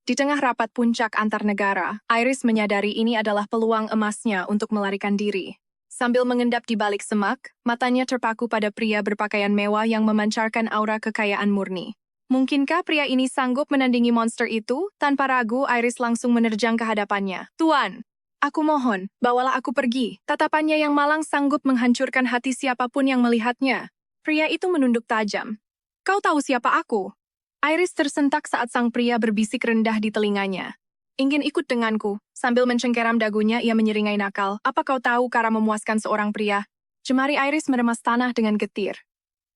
Di tengah rapat puncak antar negara, Iris menyadari ini adalah peluang emasnya untuk melarikan diri. Sambil mengendap di balik semak, matanya terpaku pada pria berpakaian mewah yang memancarkan aura kekayaan murni. Mungkinkah pria ini sanggup menandingi monster itu? Tanpa ragu, Iris langsung menerjang ke hadapannya. Tuan, aku mohon, bawalah aku pergi. Tatapannya yang malang sanggup menghancurkan hati siapapun yang melihatnya. Pria itu menunduk tajam. Kau tahu siapa aku? Iris tersentak saat sang pria berbisik rendah di telinganya. Ingin ikut denganku? Sambil mencengkeram dagunya, ia menyeringai nakal. Apa kau tahu cara memuaskan seorang pria? Jemari Iris meremas tanah dengan getir.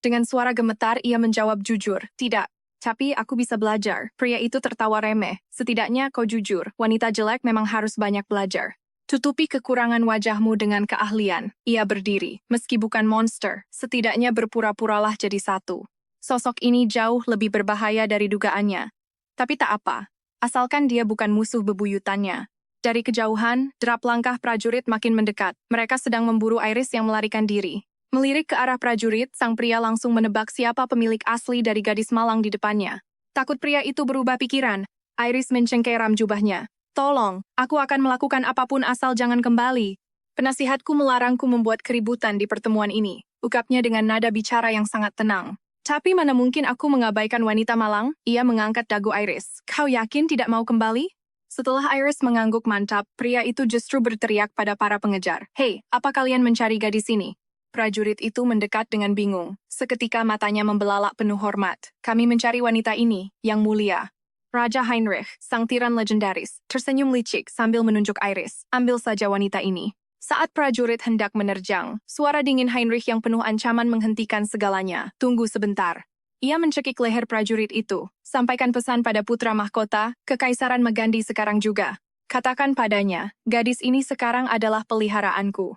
Dengan suara gemetar, ia menjawab jujur. Tidak, tapi aku bisa belajar. Pria itu tertawa remeh. Setidaknya kau jujur, wanita jelek memang harus banyak belajar. Tutupi kekurangan wajahmu dengan keahlian. Ia berdiri. Meski bukan monster, setidaknya berpura-puralah jadi satu. Sosok ini jauh lebih berbahaya dari dugaannya. Tapi tak apa, asalkan dia bukan musuh bebuyutannya. Dari kejauhan, derap langkah prajurit makin mendekat. Mereka sedang memburu Iris yang melarikan diri. Melirik ke arah prajurit, sang pria langsung menebak siapa pemilik asli dari gadis malang di depannya. Takut pria itu berubah pikiran, Iris mencengkeram jubahnya. Tolong, aku akan melakukan apapun asal jangan kembali. Penasihatku melarangku membuat keributan di pertemuan ini. Ungkapnya dengan nada bicara yang sangat tenang. Tapi mana mungkin aku mengabaikan wanita malang? Ia mengangkat dagu Iris. Kau yakin tidak mau kembali? Setelah Iris mengangguk mantap, pria itu justru berteriak pada para pengejar. Hei, apa kalian mencari gadis ini? Prajurit itu mendekat dengan bingung. Seketika matanya membelalak penuh hormat. Kami mencari wanita ini, yang mulia. Raja Heinrich, sang tiran legendaris, tersenyum licik sambil menunjuk Iris. Ambil saja wanita ini. Saat prajurit hendak menerjang, suara dingin Heinrich yang penuh ancaman menghentikan segalanya. Tunggu sebentar. Ia mencekik leher prajurit itu. Sampaikan pesan pada putra mahkota, Kekaisaran Megandi sekarang juga. Katakan padanya, gadis ini sekarang adalah peliharaanku.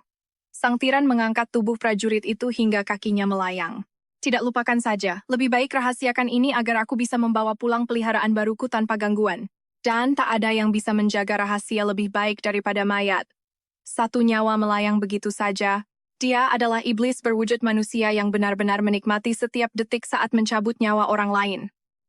Sang tiran mengangkat tubuh prajurit itu hingga kakinya melayang. Tidak lupakan saja, lebih baik rahasiakan ini agar aku bisa membawa pulang peliharaan baruku tanpa gangguan. Dan tak ada yang bisa menjaga rahasia lebih baik daripada mayat. Satu nyawa melayang begitu saja. Dia adalah iblis berwujud manusia yang benar-benar menikmati setiap detik saat mencabut nyawa orang lain.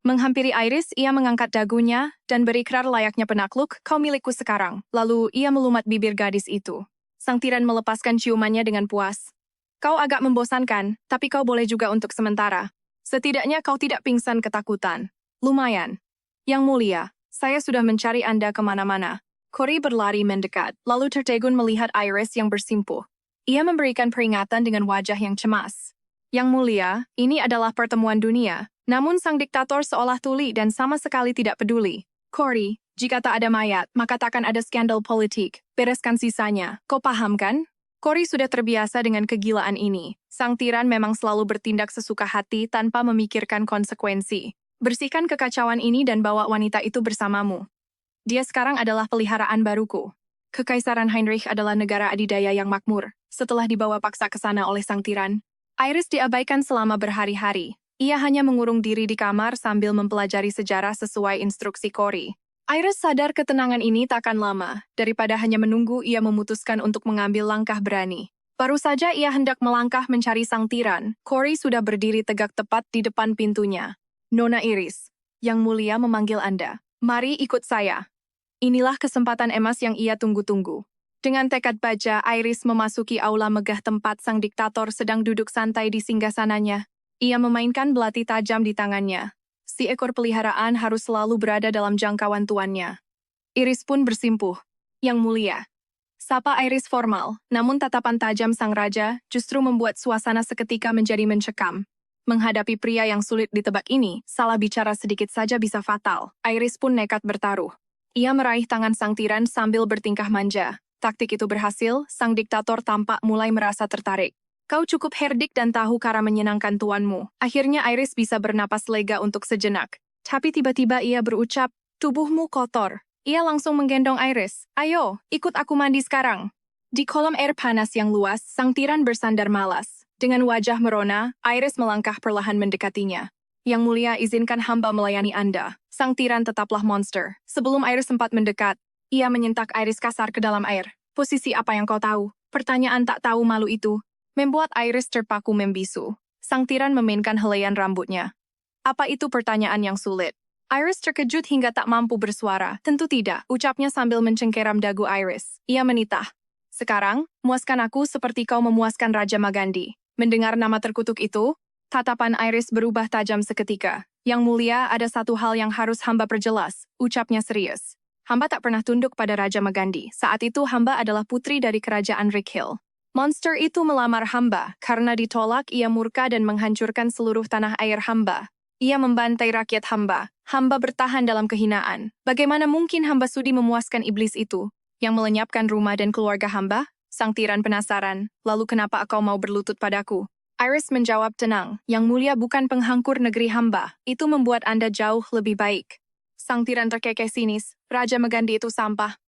Menghampiri Iris, ia mengangkat dagunya dan berikrar layaknya penakluk, kau milikku sekarang. Lalu ia melumat bibir gadis itu. Sang tiran melepaskan ciumannya dengan puas. Kau agak membosankan, tapi kau boleh juga untuk sementara. Setidaknya kau tidak pingsan ketakutan. Lumayan. Yang mulia, saya sudah mencari Anda kemana-mana. Cory berlari mendekat, lalu tertegun melihat Iris yang bersimpuh. Ia memberikan peringatan dengan wajah yang cemas. Yang mulia, ini adalah pertemuan dunia, namun sang diktator seolah tuli dan sama sekali tidak peduli. Cory, jika tak ada mayat, maka takkan ada skandal politik. Bereskan sisanya, kau paham kan? Cory sudah terbiasa dengan kegilaan ini. Sang tiran memang selalu bertindak sesuka hati tanpa memikirkan konsekuensi. Bersihkan kekacauan ini dan bawa wanita itu bersamamu. Dia sekarang adalah peliharaan baruku. Kekaisaran Heinrich adalah negara adidaya yang makmur. Setelah dibawa paksa ke sana oleh sang tiran, Iris diabaikan selama berhari-hari. Ia hanya mengurung diri di kamar sambil mempelajari sejarah sesuai instruksi Cory. Iris sadar ketenangan ini takkan lama. Daripada hanya menunggu, ia memutuskan untuk mengambil langkah berani. Baru saja ia hendak melangkah mencari sang tiran, Cory sudah berdiri tegak tepat di depan pintunya. Nona Iris, yang mulia memanggil Anda. Mari ikut saya. Inilah kesempatan emas yang ia tunggu-tunggu. Dengan tekad baja, Iris memasuki aula megah tempat sang diktator sedang duduk santai di singgasananya. Ia memainkan belati tajam di tangannya. Si ekor peliharaan harus selalu berada dalam jangkauan tuannya. Iris pun bersimpuh. Yang mulia. Sapa Iris formal, namun tatapan tajam sang raja justru membuat suasana seketika menjadi mencekam. Menghadapi pria yang sulit ditebak ini, salah bicara sedikit saja bisa fatal. Iris pun nekat bertaruh. Ia meraih tangan sang tiran sambil bertingkah manja. Taktik itu berhasil, sang diktator tampak mulai merasa tertarik. Kau cukup herdik dan tahu cara menyenangkan tuanmu. Akhirnya Iris bisa bernapas lega untuk sejenak. Tapi tiba-tiba ia berucap, tubuhmu kotor. Ia langsung menggendong Iris. Ayo, ikut aku mandi sekarang. Di kolam air panas yang luas, sang tiran bersandar malas. Dengan wajah merona, Iris melangkah perlahan mendekatinya. Yang mulia, izinkan hamba melayani Anda. Sang tiran tetaplah monster. Sebelum Iris sempat mendekat, ia menyentak Iris kasar ke dalam air. Posisi apa yang kau tahu? Pertanyaan tak tahu malu itu membuat Iris terpaku membisu. Sang tiran memainkan helaian rambutnya. Apa itu pertanyaan yang sulit? Iris terkejut hingga tak mampu bersuara. Tentu tidak, ucapnya sambil mencengkeram dagu Iris. Ia menitah. Sekarang, muaskan aku seperti kau memuaskan Raja Magandi. Mendengar nama terkutuk itu, tatapan Iris berubah tajam seketika. Yang mulia, ada satu hal yang harus hamba perjelas, ucapnya serius. Hamba tak pernah tunduk pada Raja Magandi. Saat itu hamba adalah putri dari kerajaan Rickhill. Monster itu melamar hamba, karena ditolak ia murka dan menghancurkan seluruh tanah air hamba. Ia membantai rakyat hamba. Hamba bertahan dalam kehinaan. Bagaimana mungkin hamba sudi memuaskan iblis itu, yang melenyapkan rumah dan keluarga hamba? Sang tiran penasaran, lalu kenapa kau mau berlutut padaku? Iris menjawab tenang, yang mulia bukan penghangkur negeri hamba. Itu membuat Anda jauh lebih baik. Sang tiran terkekeh sinis, Raja Magandi itu sampah.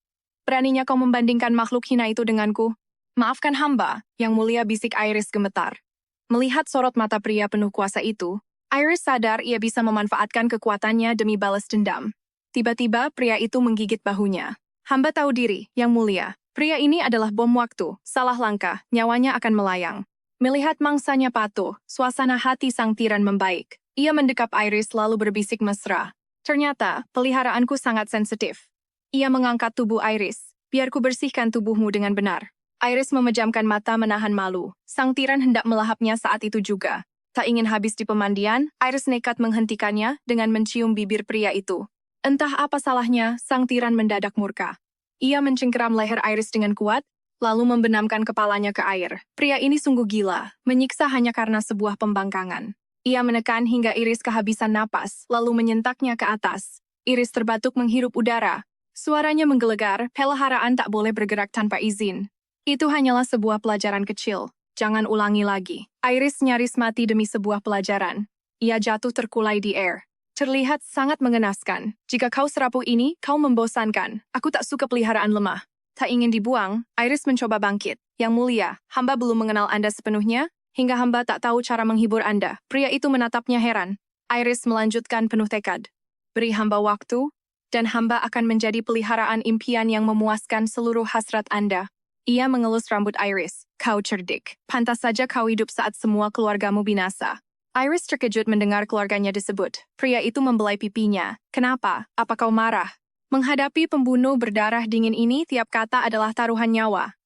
Beraninya kau membandingkan makhluk hina itu denganku? Maafkan hamba, yang mulia bisik Iris gemetar. Melihat sorot mata pria penuh kuasa itu, Iris sadar ia bisa memanfaatkan kekuatannya demi balas dendam. Tiba-tiba pria itu menggigit bahunya. Hamba tahu diri, yang mulia. Pria ini adalah bom waktu. Salah langkah, nyawanya akan melayang. Melihat mangsanya patuh, suasana hati sang tiran membaik. Ia mendekap Iris lalu berbisik mesra. Ternyata, peliharaanku sangat sensitif. Ia mengangkat tubuh Iris. Biar ku bersihkan tubuhmu dengan benar. Iris memejamkan mata menahan malu. Sang tiran hendak melahapnya saat itu juga. Tak ingin habis di pemandian, Iris nekat menghentikannya dengan mencium bibir pria itu. Entah apa salahnya, sang tiran mendadak murka. Ia mencengkeram leher Iris dengan kuat, lalu membenamkan kepalanya ke air. Pria ini sungguh gila, menyiksa hanya karena sebuah pembangkangan. Ia menekan hingga Iris kehabisan napas, lalu menyentaknya ke atas. Iris terbatuk menghirup udara. Suaranya menggelegar, peliharaan tak boleh bergerak tanpa izin. Itu hanyalah sebuah pelajaran kecil. Jangan ulangi lagi. Iris nyaris mati demi sebuah pelajaran. Ia jatuh terkulai di air. Terlihat sangat mengenaskan. Jika kau serapuh ini, kau membosankan. Aku tak suka peliharaan lemah. Tak ingin dibuang, Iris mencoba bangkit. Yang mulia, hamba belum mengenal Anda sepenuhnya, hingga hamba tak tahu cara menghibur Anda. Pria itu menatapnya heran. Iris melanjutkan penuh tekad. Beri hamba waktu, dan hamba akan menjadi peliharaan impian yang memuaskan seluruh hasrat Anda. Ia mengelus rambut Iris. Kau cerdik. Pantas saja kau hidup saat semua keluargamu binasa. Iris terkejut mendengar keluarganya disebut. Pria itu membelai pipinya. Kenapa? Apa kau marah? Menghadapi pembunuh berdarah dingin ini, tiap kata adalah taruhan nyawa.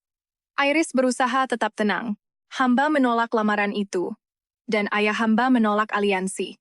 Iris berusaha tetap tenang. Hamba menolak lamaran itu. Dan ayah hamba menolak aliansi.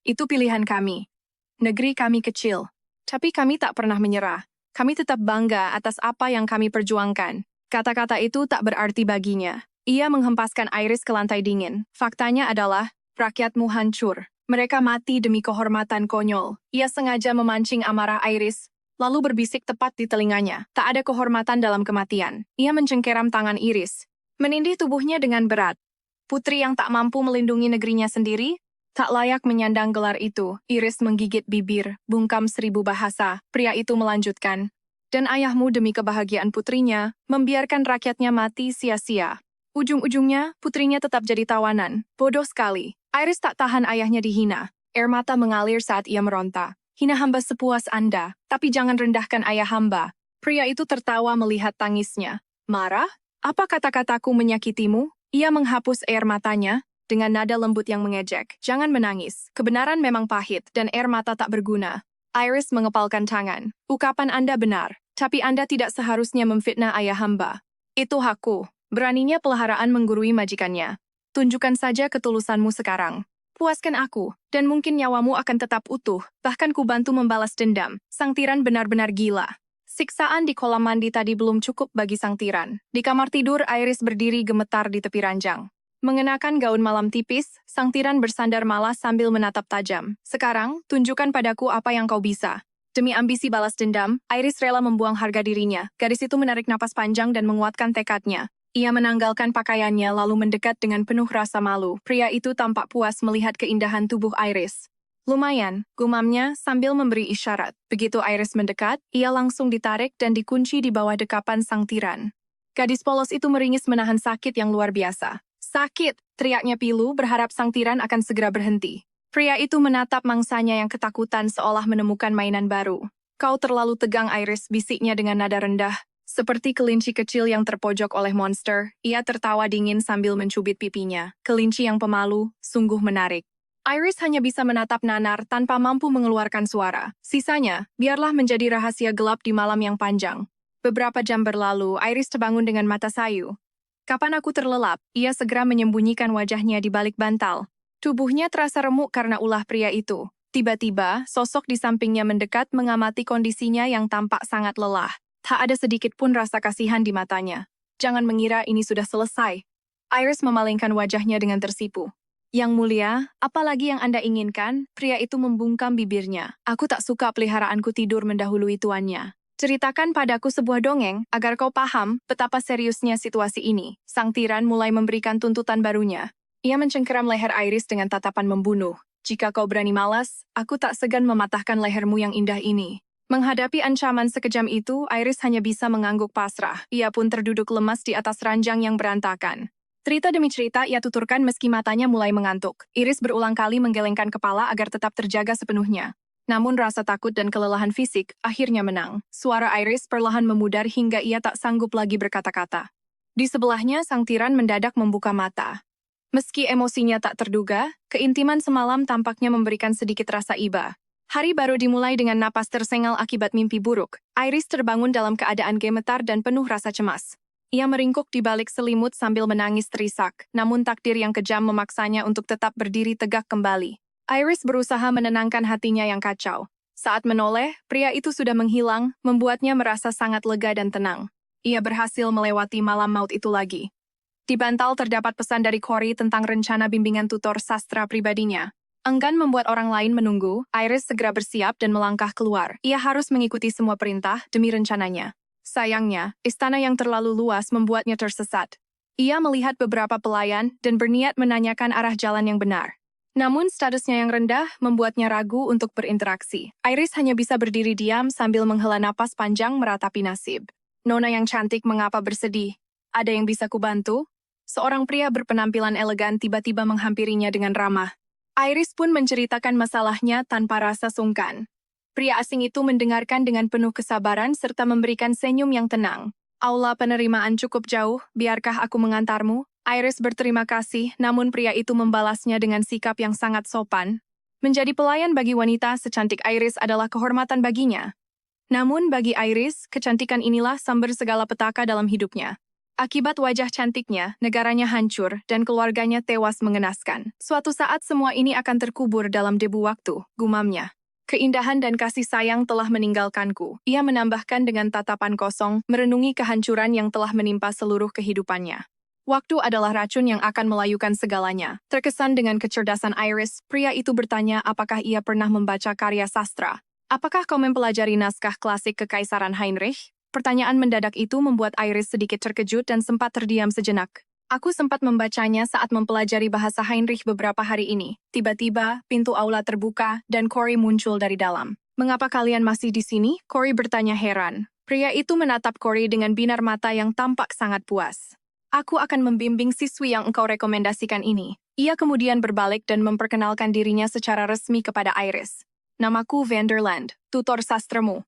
Itu pilihan kami. Negeri kami kecil. Tapi kami tak pernah menyerah. Kami tetap bangga atas apa yang kami perjuangkan. Kata-kata itu tak berarti baginya. Ia menghempaskan Iris ke lantai dingin. Faktanya adalah, rakyatmu hancur. Mereka mati demi kehormatan konyol. Ia sengaja memancing amarah Iris, lalu berbisik tepat di telinganya. Tak ada kehormatan dalam kematian. Ia mencengkeram tangan Iris, menindih tubuhnya dengan berat. Putri yang tak mampu melindungi negerinya sendiri, tak layak menyandang gelar itu. Iris menggigit bibir, bungkam 1000 bahasa. Pria itu melanjutkan. Dan ayahmu demi kebahagiaan putrinya, membiarkan rakyatnya mati sia-sia. Ujung-ujungnya, putrinya tetap jadi tawanan. Bodoh sekali. Iris tak tahan ayahnya dihina. Air mata mengalir saat ia meronta. Hina hamba sepuas Anda, tapi jangan rendahkan ayah hamba. Pria itu tertawa melihat tangisnya. Marah? Apa kata-kataku menyakitimu? Ia menghapus air matanya, dengan nada lembut yang mengejek. Jangan menangis. Kebenaran memang pahit, dan air mata tak berguna. Iris mengepalkan tangan. Ukapan Anda benar. Tapi Anda tidak seharusnya memfitnah ayah hamba. Itu hakku. Beraninya peliharaan menggurui majikannya. Tunjukkan saja ketulusanmu sekarang. Puaskan aku, dan mungkin nyawamu akan tetap utuh. Bahkan ku bantu membalas dendam. Sang tiran benar-benar gila. Siksaan di kolam mandi tadi belum cukup bagi sang tiran. Di kamar tidur, Iris berdiri gemetar di tepi ranjang. Mengenakan gaun malam tipis, sang tiran bersandar malas sambil menatap tajam. Sekarang, tunjukkan padaku apa yang kau bisa. Demi ambisi balas dendam, Iris rela membuang harga dirinya. Gadis itu menarik napas panjang dan menguatkan tekadnya. Ia menanggalkan pakaiannya lalu mendekat dengan penuh rasa malu. Pria itu tampak puas melihat keindahan tubuh Iris. Lumayan, gumamnya sambil memberi isyarat. Begitu Iris mendekat, ia langsung ditarik dan dikunci di bawah dekapan sang tiran. Gadis polos itu meringis menahan sakit yang luar biasa. Sakit, teriaknya pilu berharap sang tiran akan segera berhenti. Pria itu menatap mangsanya yang ketakutan seolah menemukan mainan baru. Kau terlalu tegang, Iris, bisiknya dengan nada rendah. Seperti kelinci kecil yang terpojok oleh monster, ia tertawa dingin sambil mencubit pipinya. Kelinci yang pemalu, sungguh menarik. Iris hanya bisa menatap nanar tanpa mampu mengeluarkan suara. Sisanya, biarlah menjadi rahasia gelap di malam yang panjang. Beberapa jam berlalu, Iris terbangun dengan mata sayu. Kapan aku terlelap, ia segera menyembunyikan wajahnya di balik bantal. Tubuhnya terasa remuk karena ulah pria itu. Tiba-tiba, sosok di sampingnya mendekat mengamati kondisinya yang tampak sangat lelah. Tak ada sedikit pun rasa kasihan di matanya. Jangan mengira ini sudah selesai. Iris memalingkan wajahnya dengan tersipu. Yang mulia, apalagi yang Anda inginkan? Pria itu membungkam bibirnya. Aku tak suka peliharaanku tidur mendahului tuannya. Ceritakan padaku sebuah dongeng agar kau paham betapa seriusnya situasi ini. Sang tiran mulai memberikan tuntutan barunya. Ia mencengkeram leher Iris dengan tatapan membunuh. Jika kau berani malas, aku tak segan mematahkan lehermu yang indah ini. Menghadapi ancaman sekejam itu, Iris hanya bisa mengangguk pasrah. Ia pun terduduk lemas di atas ranjang yang berantakan. Cerita demi cerita ia tuturkan meski matanya mulai mengantuk. Iris berulang kali menggelengkan kepala agar tetap terjaga sepenuhnya. Namun rasa takut dan kelelahan fisik akhirnya menang. Suara Iris perlahan memudar hingga ia tak sanggup lagi berkata-kata. Di sebelahnya, sang tiran mendadak membuka mata. Meski emosinya tak terduga, keintiman semalam tampaknya memberikan sedikit rasa iba. Hari baru dimulai dengan napas tersengal akibat mimpi buruk. Iris terbangun dalam keadaan gemetar dan penuh rasa cemas. Ia meringkuk di balik selimut sambil menangis terisak, namun takdir yang kejam memaksanya untuk tetap berdiri tegak kembali. Iris berusaha menenangkan hatinya yang kacau. Saat menoleh, pria itu sudah menghilang, membuatnya merasa sangat lega dan tenang. Ia berhasil melewati malam maut itu lagi. Di bantal terdapat pesan dari Corey tentang rencana bimbingan tutor sastra pribadinya. Enggan membuat orang lain menunggu, Iris segera bersiap dan melangkah keluar. Ia harus mengikuti semua perintah demi rencananya. Sayangnya, istana yang terlalu luas membuatnya tersesat. Ia melihat beberapa pelayan dan berniat menanyakan arah jalan yang benar. Namun statusnya yang rendah membuatnya ragu untuk berinteraksi. Iris hanya bisa berdiri diam sambil menghela napas panjang meratapi nasib. Nona yang cantik mengapa bersedih? Ada yang bisa kubantu? Seorang pria berpenampilan elegan tiba-tiba menghampirinya dengan ramah. Iris pun menceritakan masalahnya tanpa rasa sungkan. Pria asing itu mendengarkan dengan penuh kesabaran serta memberikan senyum yang tenang. Aula penerimaan cukup jauh, biarkah aku mengantarmu? Iris berterima kasih, namun pria itu membalasnya dengan sikap yang sangat sopan. Menjadi pelayan bagi wanita secantik Iris adalah kehormatan baginya. Namun bagi Iris, kecantikan inilah sumber segala petaka dalam hidupnya. Akibat wajah cantiknya, negaranya hancur dan keluarganya tewas mengenaskan. Suatu saat semua ini akan terkubur dalam debu waktu, gumamnya. Keindahan dan kasih sayang telah meninggalkanku. Ia menambahkan dengan tatapan kosong, merenungi kehancuran yang telah menimpa seluruh kehidupannya. Waktu adalah racun yang akan melayukan segalanya. Terkesan dengan kecerdasan Iris, pria itu bertanya apakah ia pernah membaca karya sastra. Apakah kau mempelajari naskah klasik Kekaisaran Heinrich? Pertanyaan mendadak itu membuat Iris sedikit terkejut dan sempat terdiam sejenak. Aku sempat membacanya saat mempelajari bahasa Heinrich beberapa hari ini. Tiba-tiba, pintu aula terbuka dan Corey muncul dari dalam. Mengapa kalian masih di sini? Corey bertanya heran. Pria itu menatap Corey dengan binar mata yang tampak sangat puas. Aku akan membimbing siswi yang engkau rekomendasikan ini. Ia kemudian berbalik dan memperkenalkan dirinya secara resmi kepada Iris. Namaku Vanderland, tutor sastramu.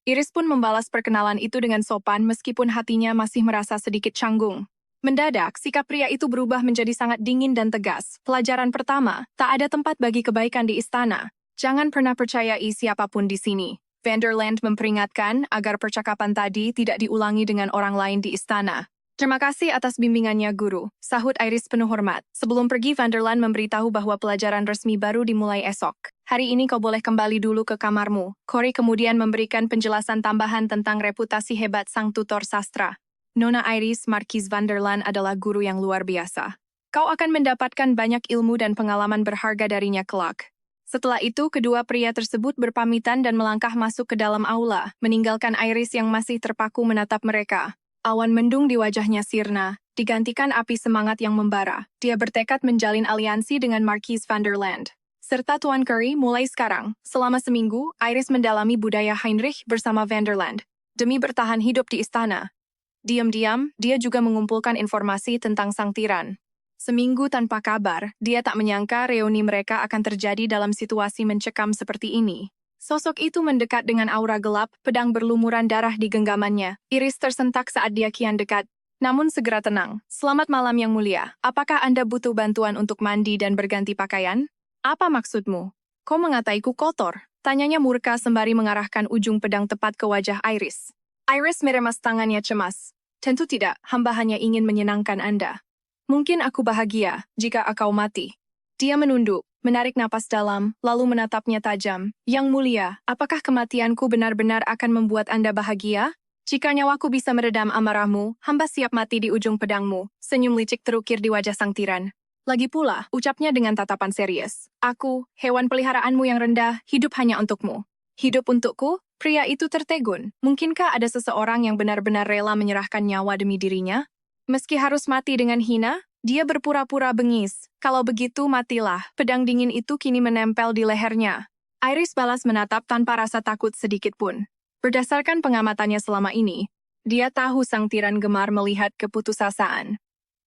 Iris pun membalas perkenalan itu dengan sopan meskipun hatinya masih merasa sedikit canggung. Mendadak, sikap pria itu berubah menjadi sangat dingin dan tegas. Pelajaran pertama, tak ada tempat bagi kebaikan di istana. Jangan pernah percayai siapapun di sini. Vanderland memperingatkan agar percakapan tadi tidak diulangi dengan orang lain di istana. Terima kasih atas bimbingannya, guru, sahut Iris penuh hormat. Sebelum pergi, Vanderland memberitahu bahwa pelajaran resmi baru dimulai esok. Hari ini kau boleh kembali dulu ke kamarmu. Corey kemudian memberikan penjelasan tambahan tentang reputasi hebat sang tutor sastra. Nona Iris Marquis Vanderland adalah guru yang luar biasa. Kau akan mendapatkan banyak ilmu dan pengalaman berharga darinya kelak. Setelah itu, kedua pria tersebut berpamitan dan melangkah masuk ke dalam aula, meninggalkan Iris yang masih terpaku menatap mereka. Awan mendung di wajahnya sirna, digantikan api semangat yang membara. Dia bertekad menjalin aliansi dengan Marquis Vanderland. Serta Tuan Curry mulai sekarang, selama seminggu, Iris mendalami budaya Heinrich bersama Vanderland. Demi bertahan hidup di istana. Diam-diam, dia juga mengumpulkan informasi tentang sang tiran. Seminggu tanpa kabar, dia tak menyangka reuni mereka akan terjadi dalam situasi mencekam seperti ini. Sosok itu mendekat dengan aura gelap, pedang berlumuran darah di genggamannya. Iris tersentak saat dia kian dekat. Namun segera tenang. Selamat malam yang mulia. Apakah Anda butuh bantuan untuk mandi dan berganti pakaian? Apa maksudmu? Kau mengataiku kotor? Tanyanya murka sembari mengarahkan ujung pedang tepat ke wajah Iris. Iris meremas tangannya cemas. Tentu tidak, hamba hanya ingin menyenangkan Anda. Mungkin aku bahagia jika kau mati. Dia menunduk, menarik napas dalam, lalu menatapnya tajam. Yang mulia, apakah kematianku benar-benar akan membuat Anda bahagia? Jika nyawaku bisa meredam amarahmu, hamba siap mati di ujung pedangmu. Senyum licik terukir di wajah sang tiran. Lagi pula, ucapnya dengan tatapan serius. Aku, hewan peliharaanmu yang rendah, hidup hanya untukmu. Hidup untukku? Pria itu tertegun. Mungkinkah ada seseorang yang benar-benar rela menyerahkan nyawa demi dirinya? Meski harus mati dengan hina, dia berpura-pura bengis. Kalau begitu, matilah. Pedang dingin itu kini menempel di lehernya. Iris balas menatap tanpa rasa takut sedikit pun. Berdasarkan pengamatannya selama ini, dia tahu sang tiran gemar melihat keputusasaan.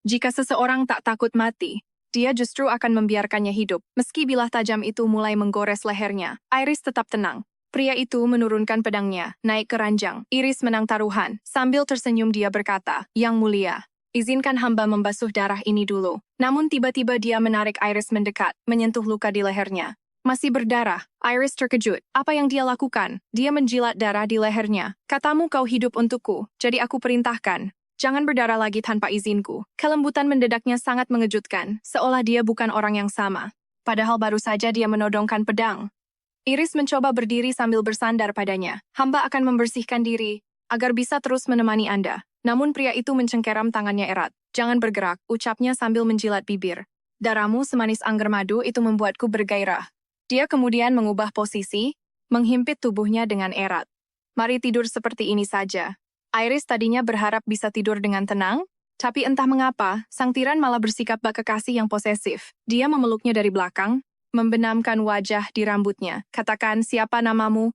Jika seseorang tak takut mati, dia justru akan membiarkannya hidup. Meski bilah tajam itu mulai menggores lehernya, Iris tetap tenang. Pria itu menurunkan pedangnya, naik ke ranjang. Iris menang taruhan. Sambil tersenyum dia berkata, Yang mulia, izinkan hamba membasuh darah ini dulu. Namun tiba-tiba dia menarik Iris mendekat, menyentuh luka di lehernya. Masih berdarah. Iris terkejut. Apa yang dia lakukan? Dia menjilat darah di lehernya. Katamu kau hidup untukku, jadi aku perintahkan. Jangan berdarah lagi tanpa izinku. Kelembutan mendedaknya sangat mengejutkan, seolah dia bukan orang yang sama. Padahal baru saja dia menodongkan pedang. Iris mencoba berdiri sambil bersandar padanya. Hamba akan membersihkan diri, agar bisa terus menemani Anda. Namun pria itu mencengkeram tangannya erat. Jangan bergerak, ucapnya sambil menjilat bibir. Darahmu semanis anggur madu itu membuatku bergairah. Dia kemudian mengubah posisi, menghimpit tubuhnya dengan erat. Mari tidur seperti ini saja. Iris tadinya berharap bisa tidur dengan tenang, tapi entah mengapa, sang tiran malah bersikap bak kekasih yang posesif. Dia memeluknya dari belakang, membenamkan wajah di rambutnya. Katakan, siapa namamu?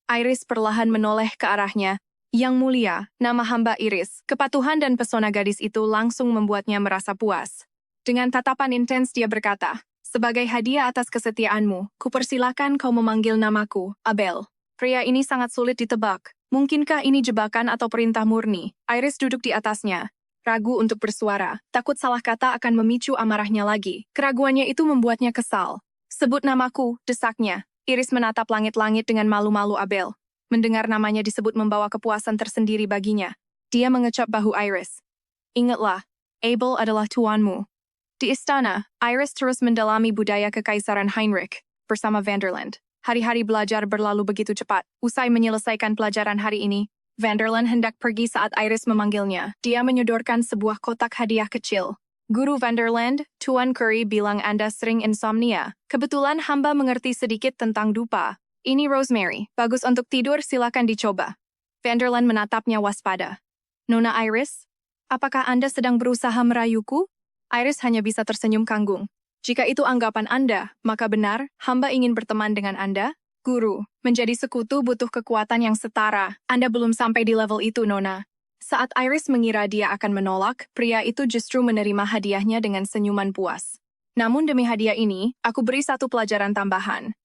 Iris perlahan menoleh ke arahnya. Yang mulia, nama hamba Iris. Kepatuhan dan pesona gadis itu langsung membuatnya merasa puas. Dengan tatapan intens dia berkata, sebagai hadiah atas kesetiaanmu, kupersilakan kau memanggil namaku, Abel. Pria ini sangat sulit ditebak. Mungkinkah ini jebakan atau perintah murni? Iris duduk di atasnya, ragu untuk bersuara. Takut salah kata akan memicu amarahnya lagi. Keraguannya itu membuatnya kesal. Sebut namaku, desaknya. Iris menatap langit-langit dengan malu-malu Abel. Mendengar namanya disebut membawa kepuasan tersendiri baginya. Dia mengecap bahu Iris. Ingatlah, Abel adalah tuanmu. Di istana, Iris terus mendalami budaya Kekaisaran Heinrich bersama Vanderland. Hari-hari belajar berlalu begitu cepat. Usai menyelesaikan pelajaran hari ini, Vanderland hendak pergi saat Iris memanggilnya. Dia menyodorkan sebuah kotak hadiah kecil. Guru Vanderland, Tuan Curry bilang Anda sering insomnia. Kebetulan hamba mengerti sedikit tentang dupa. Ini rosemary, bagus untuk tidur, silakan dicoba. Vanderland menatapnya waspada. Nona Iris, apakah Anda sedang berusaha merayuku? Iris hanya bisa tersenyum kanggung. Jika itu anggapan Anda, maka benar, hamba ingin berteman dengan Anda. Guru, menjadi sekutu butuh kekuatan yang setara. Anda belum sampai di level itu, Nona. Saat Iris mengira dia akan menolak, pria itu justru menerima hadiahnya dengan senyuman puas. Namun demi hadiah ini, aku beri satu pelajaran tambahan.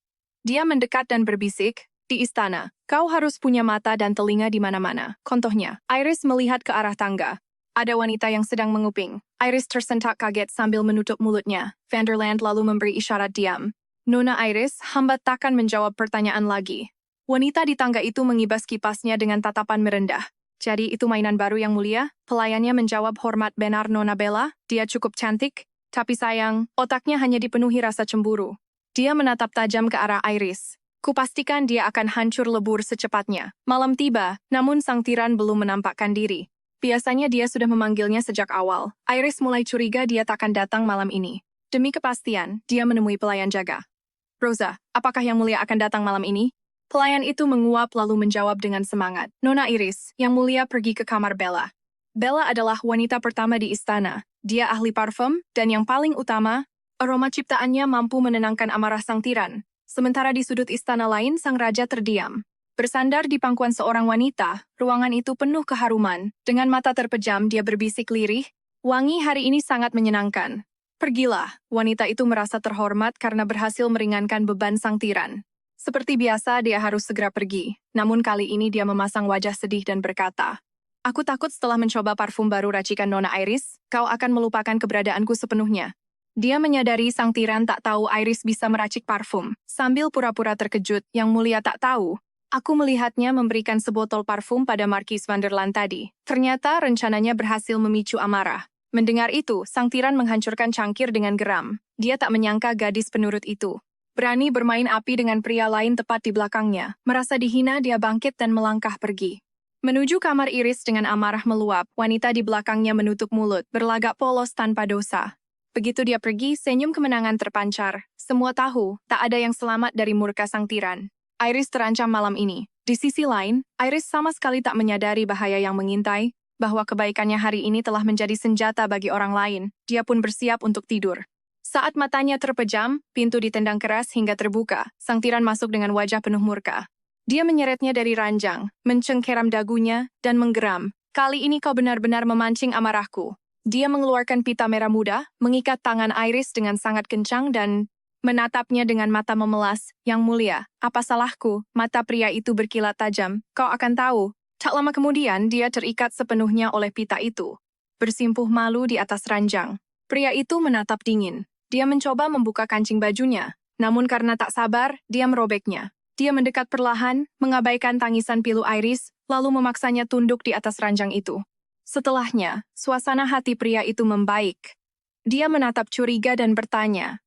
Dia mendekat dan berbisik, di istana, kau harus punya mata dan telinga di mana-mana. Contohnya, Iris melihat ke arah tangga. Ada wanita yang sedang menguping. Iris tersentak kaget sambil menutup mulutnya. Vanderland lalu memberi isyarat diam. Nona Iris, hamba takkan menjawab pertanyaan lagi. Wanita di tangga itu mengibas kipasnya dengan tatapan merendah. Jadi itu mainan baru yang mulia? Pelayannya menjawab hormat benar Nona Bella. Dia cukup cantik, tapi sayang, otaknya hanya dipenuhi rasa cemburu. Dia menatap tajam ke arah Iris. Kupastikan dia akan hancur lebur secepatnya. Malam tiba, namun sang tiran belum menampakkan diri. Biasanya dia sudah memanggilnya sejak awal. Iris mulai curiga dia takkan datang malam ini. Demi kepastian, dia menemui pelayan jaga. Rosa, apakah yang mulia akan datang malam ini? Pelayan itu menguap lalu menjawab dengan semangat. Nona Iris, yang mulia pergi ke kamar Bella. Bella adalah wanita pertama di istana. Dia ahli parfum, dan yang paling utama, aroma ciptaannya mampu menenangkan amarah sang tiran. Sementara di sudut istana lain, sang raja terdiam. Bersandar di pangkuan seorang wanita, ruangan itu penuh keharuman. Dengan mata terpejam, dia berbisik lirih, wangi hari ini sangat menyenangkan. Pergilah, wanita itu merasa terhormat karena berhasil meringankan beban sang tiran. Seperti biasa, dia harus segera pergi. Namun kali ini dia memasang wajah sedih dan berkata, Aku takut setelah mencoba parfum baru racikan Nona Iris, kau akan melupakan keberadaanku sepenuhnya. Dia menyadari sang tiran tak tahu Iris bisa meracik parfum. Sambil pura-pura terkejut, Yang Mulia tak tahu. Aku melihatnya memberikan sebotol parfum pada Marquis Vanderland tadi. Ternyata rencananya berhasil memicu amarah. Mendengar itu, sang tiran menghancurkan cangkir dengan geram. Dia tak menyangka gadis penurut itu berani bermain api dengan pria lain tepat di belakangnya. Merasa dihina, dia bangkit dan melangkah pergi. Menuju kamar Iris dengan amarah meluap, wanita di belakangnya menutup mulut, berlagak polos tanpa dosa. Begitu dia pergi, senyum kemenangan terpancar. Semua tahu, tak ada yang selamat dari murka sang tiran. Iris terancam malam ini. Di sisi lain, Iris sama sekali tak menyadari bahaya yang mengintai, bahwa kebaikannya hari ini telah menjadi senjata bagi orang lain. Dia pun bersiap untuk tidur. Saat matanya terpejam, pintu ditendang keras hingga terbuka. Sang tiran masuk dengan wajah penuh murka. Dia menyeretnya dari ranjang, mencengkeram dagunya, dan menggeram. Kali ini kau benar-benar memancing amarahku. Dia mengeluarkan pita merah muda, mengikat tangan Iris dengan sangat kencang dan menatapnya dengan mata memelas. Yang Mulia, apa salahku? Mata pria itu berkilat tajam. Kau akan tahu. Tak lama kemudian, dia terikat sepenuhnya oleh pita itu. Bersimpuh malu di atas ranjang. Pria itu menatap dingin. Dia mencoba membuka kancing bajunya. Namun karena tak sabar, dia merobeknya. Dia mendekat perlahan, mengabaikan tangisan pilu Iris, lalu memaksanya tunduk di atas ranjang itu. Setelahnya, suasana hati pria itu membaik. Dia menatap curiga dan bertanya,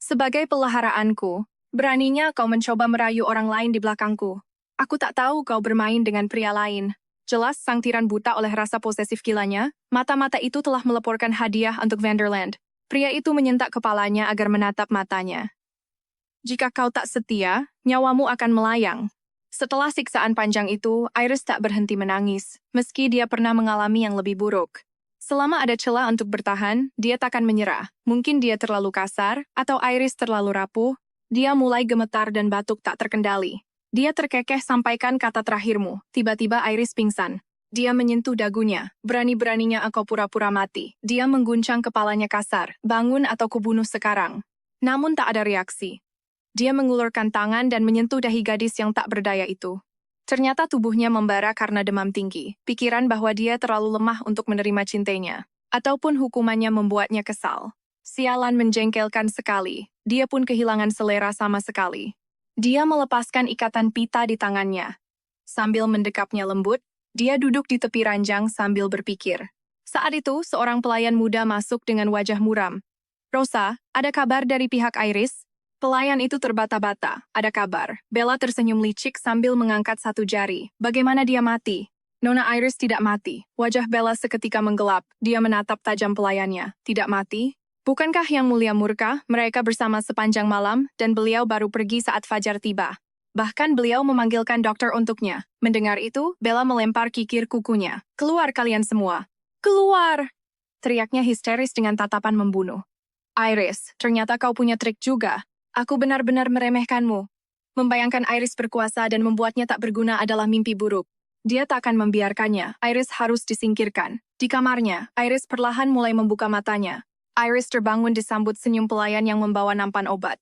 "Sebagai peliharaanku, beraninya kau mencoba merayu orang lain di belakangku. Aku tak tahu kau bermain dengan pria lain." Jelas sang tiran buta oleh rasa posesif gilanya, mata-mata itu telah meleporkan hadiah untuk Vanderland. Pria itu menyentak kepalanya agar menatap matanya. "Jika kau tak setia, nyawamu akan melayang." Setelah siksaan panjang itu, Iris tak berhenti menangis, meski dia pernah mengalami yang lebih buruk. Selama ada celah untuk bertahan, dia takkan menyerah. Mungkin dia terlalu kasar, atau Iris terlalu rapuh. Dia mulai gemetar dan batuk tak terkendali. Dia terkekeh sampaikan kata terakhirmu. Tiba-tiba Iris pingsan. Dia menyentuh dagunya. "Berani-beraninya aku pura-pura mati." Dia mengguncang kepalanya kasar. "Bangun atau kubunuh sekarang." Namun tak ada reaksi. Dia mengulurkan tangan dan menyentuh dahi gadis yang tak berdaya itu. Ternyata tubuhnya membara karena demam tinggi. Pikiran bahwa dia terlalu lemah untuk menerima cintanya. Ataupun hukumannya membuatnya kesal. Sialan, menjengkelkan sekali. Dia pun kehilangan selera sama sekali. Dia melepaskan ikatan pita di tangannya. Sambil mendekapnya lembut, dia duduk di tepi ranjang sambil berpikir. Saat itu, seorang pelayan muda masuk dengan wajah muram. "Rosa, ada kabar dari pihak Iris?" Pelayan itu terbata-bata. "Ada kabar." Bella tersenyum licik sambil mengangkat satu jari. "Bagaimana dia mati?" "Nona Iris tidak mati." Wajah Bella seketika menggelap. Dia menatap tajam pelayannya. "Tidak mati? Bukankah Yang Mulia murka? Mereka bersama sepanjang malam, dan beliau baru pergi saat fajar tiba. Bahkan beliau memanggilkan dokter untuknya." Mendengar itu, Bella melempar kikir kukunya. "Keluar kalian semua! Keluar!" Teriaknya histeris dengan tatapan membunuh. "Iris, ternyata kau punya trik juga. Aku benar-benar meremehkanmu." Membayangkan Iris berkuasa dan membuatnya tak berguna adalah mimpi buruk. Dia tak akan membiarkannya. Iris harus disingkirkan. Di kamarnya, Iris perlahan mulai membuka matanya. Iris terbangun disambut senyum pelayan yang membawa nampan obat.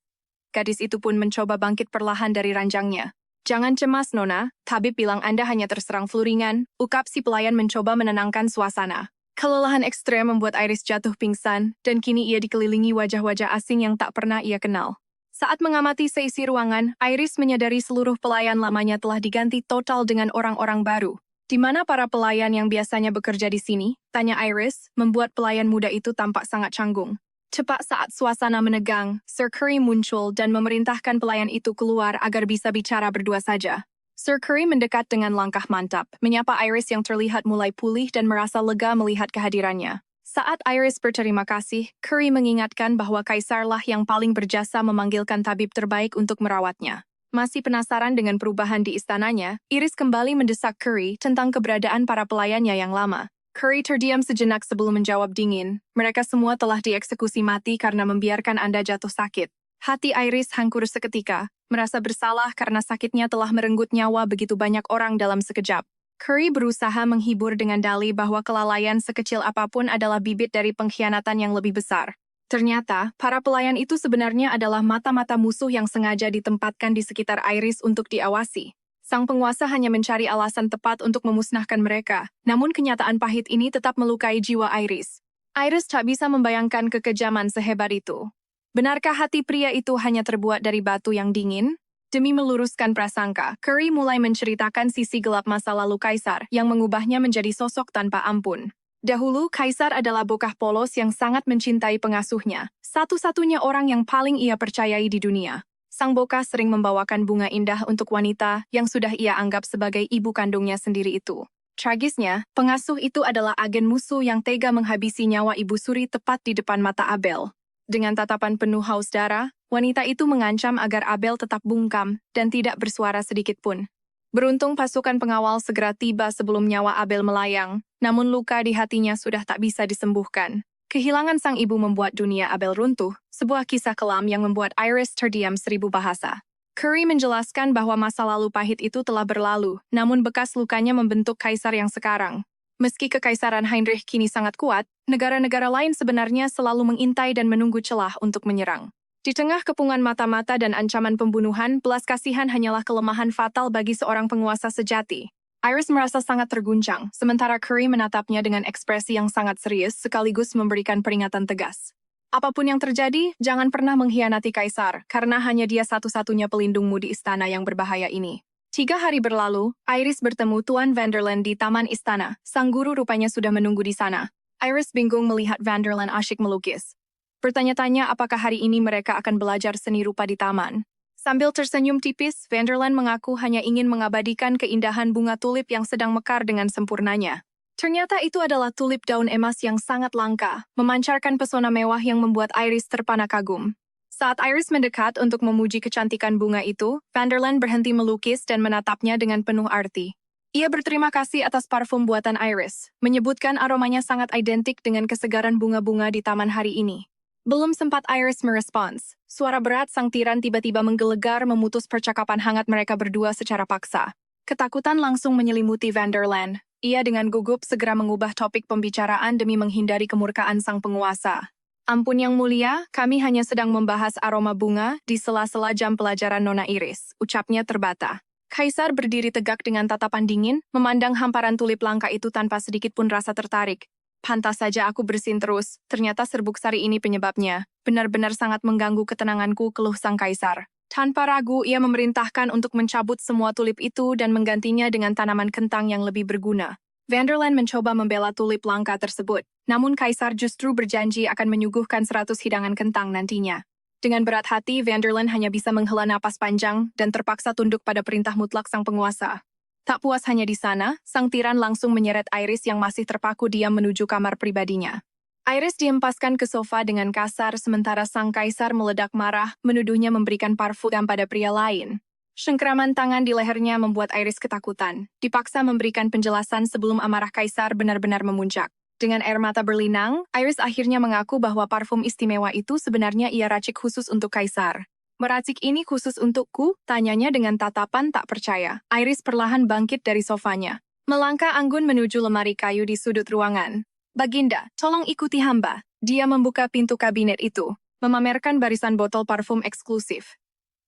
Gadis itu pun mencoba bangkit perlahan dari ranjangnya. "Jangan cemas, Nona. Tabib bilang Anda hanya terserang flu ringan." Ukap si pelayan mencoba menenangkan suasana. Kelelahan ekstrem membuat Iris jatuh pingsan, dan kini ia dikelilingi wajah-wajah asing yang tak pernah ia kenal. Saat mengamati seisi ruangan, Iris menyadari seluruh pelayan lamanya telah diganti total dengan orang-orang baru. "Di mana para pelayan yang biasanya bekerja di sini?" tanya Iris, membuat pelayan muda itu tampak sangat canggung. Cepat saat suasana menegang, Sir Curry muncul dan memerintahkan pelayan itu keluar agar bisa bicara berdua saja. Sir Curry mendekat dengan langkah mantap, menyapa Iris yang terlihat mulai pulih dan merasa lega melihat kehadirannya. Saat Iris berterima kasih, Curry mengingatkan bahwa Kaisarlah yang paling berjasa memanggilkan tabib terbaik untuk merawatnya. Masih penasaran dengan perubahan di istananya, Iris kembali mendesak Curry tentang keberadaan para pelayannya yang lama. Curry terdiam sejenak sebelum menjawab dingin. "Mereka semua telah dieksekusi mati karena membiarkan Anda jatuh sakit." Hati Iris hancur seketika, merasa bersalah karena sakitnya telah merenggut nyawa begitu banyak orang dalam sekejap. Curry berusaha menghibur dengan dalih bahwa kelalaian sekecil apapun adalah bibit dari pengkhianatan yang lebih besar. Ternyata, para pelayan itu sebenarnya adalah mata-mata musuh yang sengaja ditempatkan di sekitar Iris untuk diawasi. Sang penguasa hanya mencari alasan tepat untuk memusnahkan mereka, namun kenyataan pahit ini tetap melukai jiwa Iris. Iris tak bisa membayangkan kekejaman sehebat itu. Benarkah hati pria itu hanya terbuat dari batu yang dingin? Demi meluruskan prasangka, Curry mulai menceritakan sisi gelap masa lalu Kaisar yang mengubahnya menjadi sosok tanpa ampun. Dahulu, Kaisar adalah bocah polos yang sangat mencintai pengasuhnya, satu-satunya orang yang paling ia percayai di dunia. Sang bocah sering membawakan bunga indah untuk wanita yang sudah ia anggap sebagai ibu kandungnya sendiri itu. Tragisnya, pengasuh itu adalah agen musuh yang tega menghabisi nyawa ibu suri tepat di depan mata Abel. Dengan tatapan penuh haus darah, wanita itu mengancam agar Abel tetap bungkam dan tidak bersuara sedikit pun. Beruntung pasukan pengawal segera tiba sebelum nyawa Abel melayang, namun luka di hatinya sudah tak bisa disembuhkan. Kehilangan sang ibu membuat dunia Abel runtuh, sebuah kisah kelam yang membuat Iris terdiam 1000 bahasa. Curry menjelaskan bahwa masa lalu pahit itu telah berlalu, namun bekas lukanya membentuk kaisar yang sekarang. Meski kekaisaran Heinrich kini sangat kuat, negara-negara lain sebenarnya selalu mengintai dan menunggu celah untuk menyerang. Di tengah kepungan mata-mata dan ancaman pembunuhan, belas kasihan hanyalah kelemahan fatal bagi seorang penguasa sejati. Iris merasa sangat terguncang, sementara Curry menatapnya dengan ekspresi yang sangat serius sekaligus memberikan peringatan tegas. Apapun yang terjadi, jangan pernah mengkhianati Kaisar, karena hanya dia satu-satunya pelindungmu di istana yang berbahaya ini. 3 hari berlalu, Iris bertemu Tuan Vanderland di taman istana. Sang guru rupanya sudah menunggu di sana. Iris bingung melihat Vanderland asyik melukis. Bertanya-tanya apakah hari ini mereka akan belajar seni rupa di taman. Sambil tersenyum tipis, Vanderland mengaku hanya ingin mengabadikan keindahan bunga tulip yang sedang mekar dengan sempurnanya. Ternyata itu adalah tulip daun emas yang sangat langka, memancarkan pesona mewah yang membuat Iris terpana kagum. Saat Iris mendekat untuk memuji kecantikan bunga itu, Vanderland berhenti melukis dan menatapnya dengan penuh arti. Ia berterima kasih atas parfum buatan Iris, menyebutkan aromanya sangat identik dengan kesegaran bunga-bunga di taman hari ini. Belum sempat Iris merespons, suara berat sang tiran tiba-tiba menggelegar memutus percakapan hangat mereka berdua secara paksa. Ketakutan langsung menyelimuti Vanderland. Ia dengan gugup segera mengubah topik pembicaraan demi menghindari kemurkaan sang penguasa. Ampun yang mulia, kami hanya sedang membahas aroma bunga di sela-sela jam pelajaran Nona Iris, ucapnya terbata. Kaisar berdiri tegak dengan tatapan dingin, memandang hamparan tulip langka itu tanpa sedikit pun rasa tertarik. Pantas saja aku bersin terus, ternyata serbuk sari ini penyebabnya. Benar-benar sangat mengganggu ketenanganku, keluh sang kaisar. Tanpa ragu, ia memerintahkan untuk mencabut semua tulip itu dan menggantinya dengan tanaman kentang yang lebih berguna. Vanderland mencoba membela tulip langka tersebut, namun kaisar justru berjanji akan menyuguhkan 100 hidangan kentang nantinya. Dengan berat hati, Vanderland hanya bisa menghela napas panjang dan terpaksa tunduk pada perintah mutlak sang penguasa. Tak puas hanya di sana, sang tiran langsung menyeret Iris yang masih terpaku diam menuju kamar pribadinya. Iris dihempaskan ke sofa dengan kasar sementara sang kaisar meledak marah, menuduhnya memberikan parfum pada pria lain. Cengkraman tangan di lehernya membuat Iris ketakutan, dipaksa memberikan penjelasan sebelum amarah kaisar benar-benar memuncak. Dengan air mata berlinang, Iris akhirnya mengaku bahwa parfum istimewa itu sebenarnya ia racik khusus untuk kaisar. Meracik ini khusus untukku, tanyanya dengan tatapan tak percaya. Iris perlahan bangkit dari sofanya. Melangkah anggun menuju lemari kayu di sudut ruangan. Baginda, tolong ikuti hamba. Dia membuka pintu kabinet itu, memamerkan barisan botol parfum eksklusif.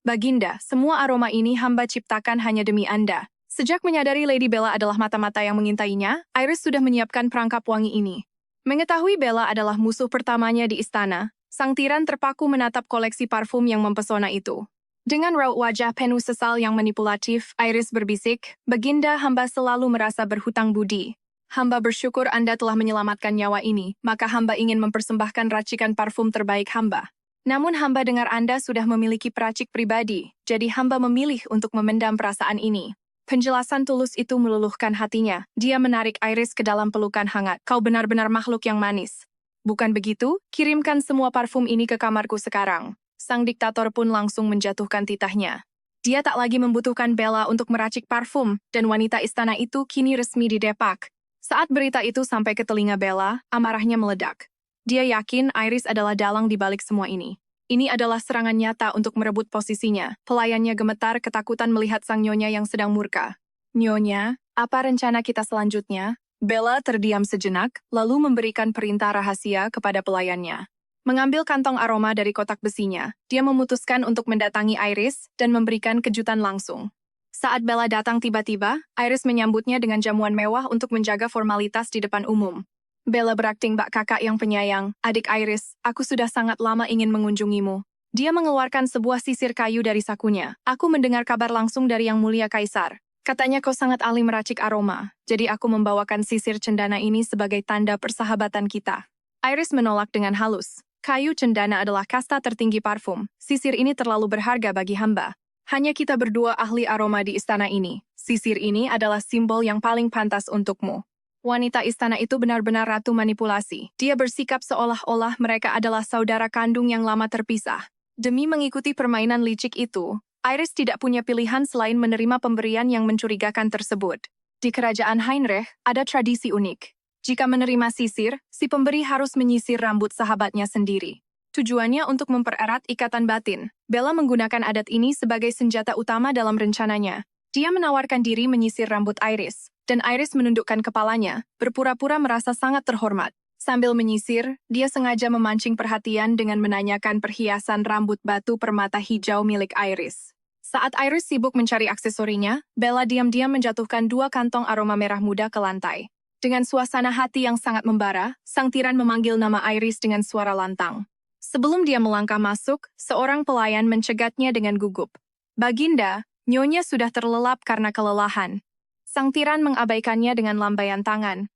Baginda, semua aroma ini hamba ciptakan hanya demi Anda. Sejak menyadari Lady Bella adalah mata-mata yang mengintainya, Iris sudah menyiapkan perangkap wangi ini. Mengetahui Bella adalah musuh pertamanya di istana, sang tiran terpaku menatap koleksi parfum yang mempesona itu. Dengan raut wajah penuh sesal yang manipulatif, Iris berbisik, Baginda, hamba selalu merasa berhutang budi. Hamba bersyukur Anda telah menyelamatkan nyawa ini, maka hamba ingin mempersembahkan racikan parfum terbaik hamba. Namun hamba dengar Anda sudah memiliki peracik pribadi, jadi hamba memilih untuk memendam perasaan ini. Penjelasan tulus itu meluluhkan hatinya. Dia menarik Iris ke dalam pelukan hangat. Kau benar-benar makhluk yang manis. Bukan begitu? Kirimkan semua parfum ini ke kamarku sekarang. Sang diktator pun langsung menjatuhkan titahnya. Dia tak lagi membutuhkan Bella untuk meracik parfum, dan wanita istana itu kini resmi didepak. Saat berita itu sampai ke telinga Bella, amarahnya meledak. Dia yakin Iris adalah dalang di balik semua ini. Ini adalah serangan nyata untuk merebut posisinya. Pelayannya gemetar ketakutan melihat sang nyonya yang sedang murka. Nyonya, apa rencana kita selanjutnya? Bella terdiam sejenak, lalu memberikan perintah rahasia kepada pelayannya. Mengambil kantong aroma dari kotak besinya, dia memutuskan untuk mendatangi Iris dan memberikan kejutan langsung. Saat Bella datang tiba-tiba, Iris menyambutnya dengan jamuan mewah untuk menjaga formalitas di depan umum. Bella berakting bak kakak yang penyayang. Adik Iris, aku sudah sangat lama ingin mengunjungimu. Dia mengeluarkan sebuah sisir kayu dari sakunya. Aku mendengar kabar langsung dari Yang Mulia Kaisar. Katanya kau sangat ahli meracik aroma, jadi aku membawakan sisir cendana ini sebagai tanda persahabatan kita. Iris menolak dengan halus. Kayu cendana adalah kasta tertinggi parfum. Sisir ini terlalu berharga bagi hamba. Hanya kita berdua ahli aroma di istana ini. Sisir ini adalah simbol yang paling pantas untukmu. Wanita istana itu benar-benar ratu manipulasi. Dia bersikap seolah-olah mereka adalah saudara kandung yang lama terpisah. Demi mengikuti permainan licik itu, Iris tidak punya pilihan selain menerima pemberian yang mencurigakan tersebut. Di kerajaan Heinrich, ada tradisi unik. Jika menerima sisir, si pemberi harus menyisir rambut sahabatnya sendiri. Tujuannya untuk mempererat ikatan batin. Bella menggunakan adat ini sebagai senjata utama dalam rencananya. Dia menawarkan diri menyisir rambut Iris, dan Iris menundukkan kepalanya, berpura-pura merasa sangat terhormat. Sambil menyisir, dia sengaja memancing perhatian dengan menanyakan perhiasan rambut batu permata hijau milik Iris. Saat Iris sibuk mencari aksesorinya, Bella diam-diam menjatuhkan 2 kantong aroma merah muda ke lantai. Dengan suasana hati yang sangat membara, sang tiran memanggil nama Iris dengan suara lantang. Sebelum dia melangkah masuk, seorang pelayan mencegatnya dengan gugup. Baginda, Nyonya sudah terlelap karena kelelahan. Sang tiran mengabaikannya dengan lambaian tangan.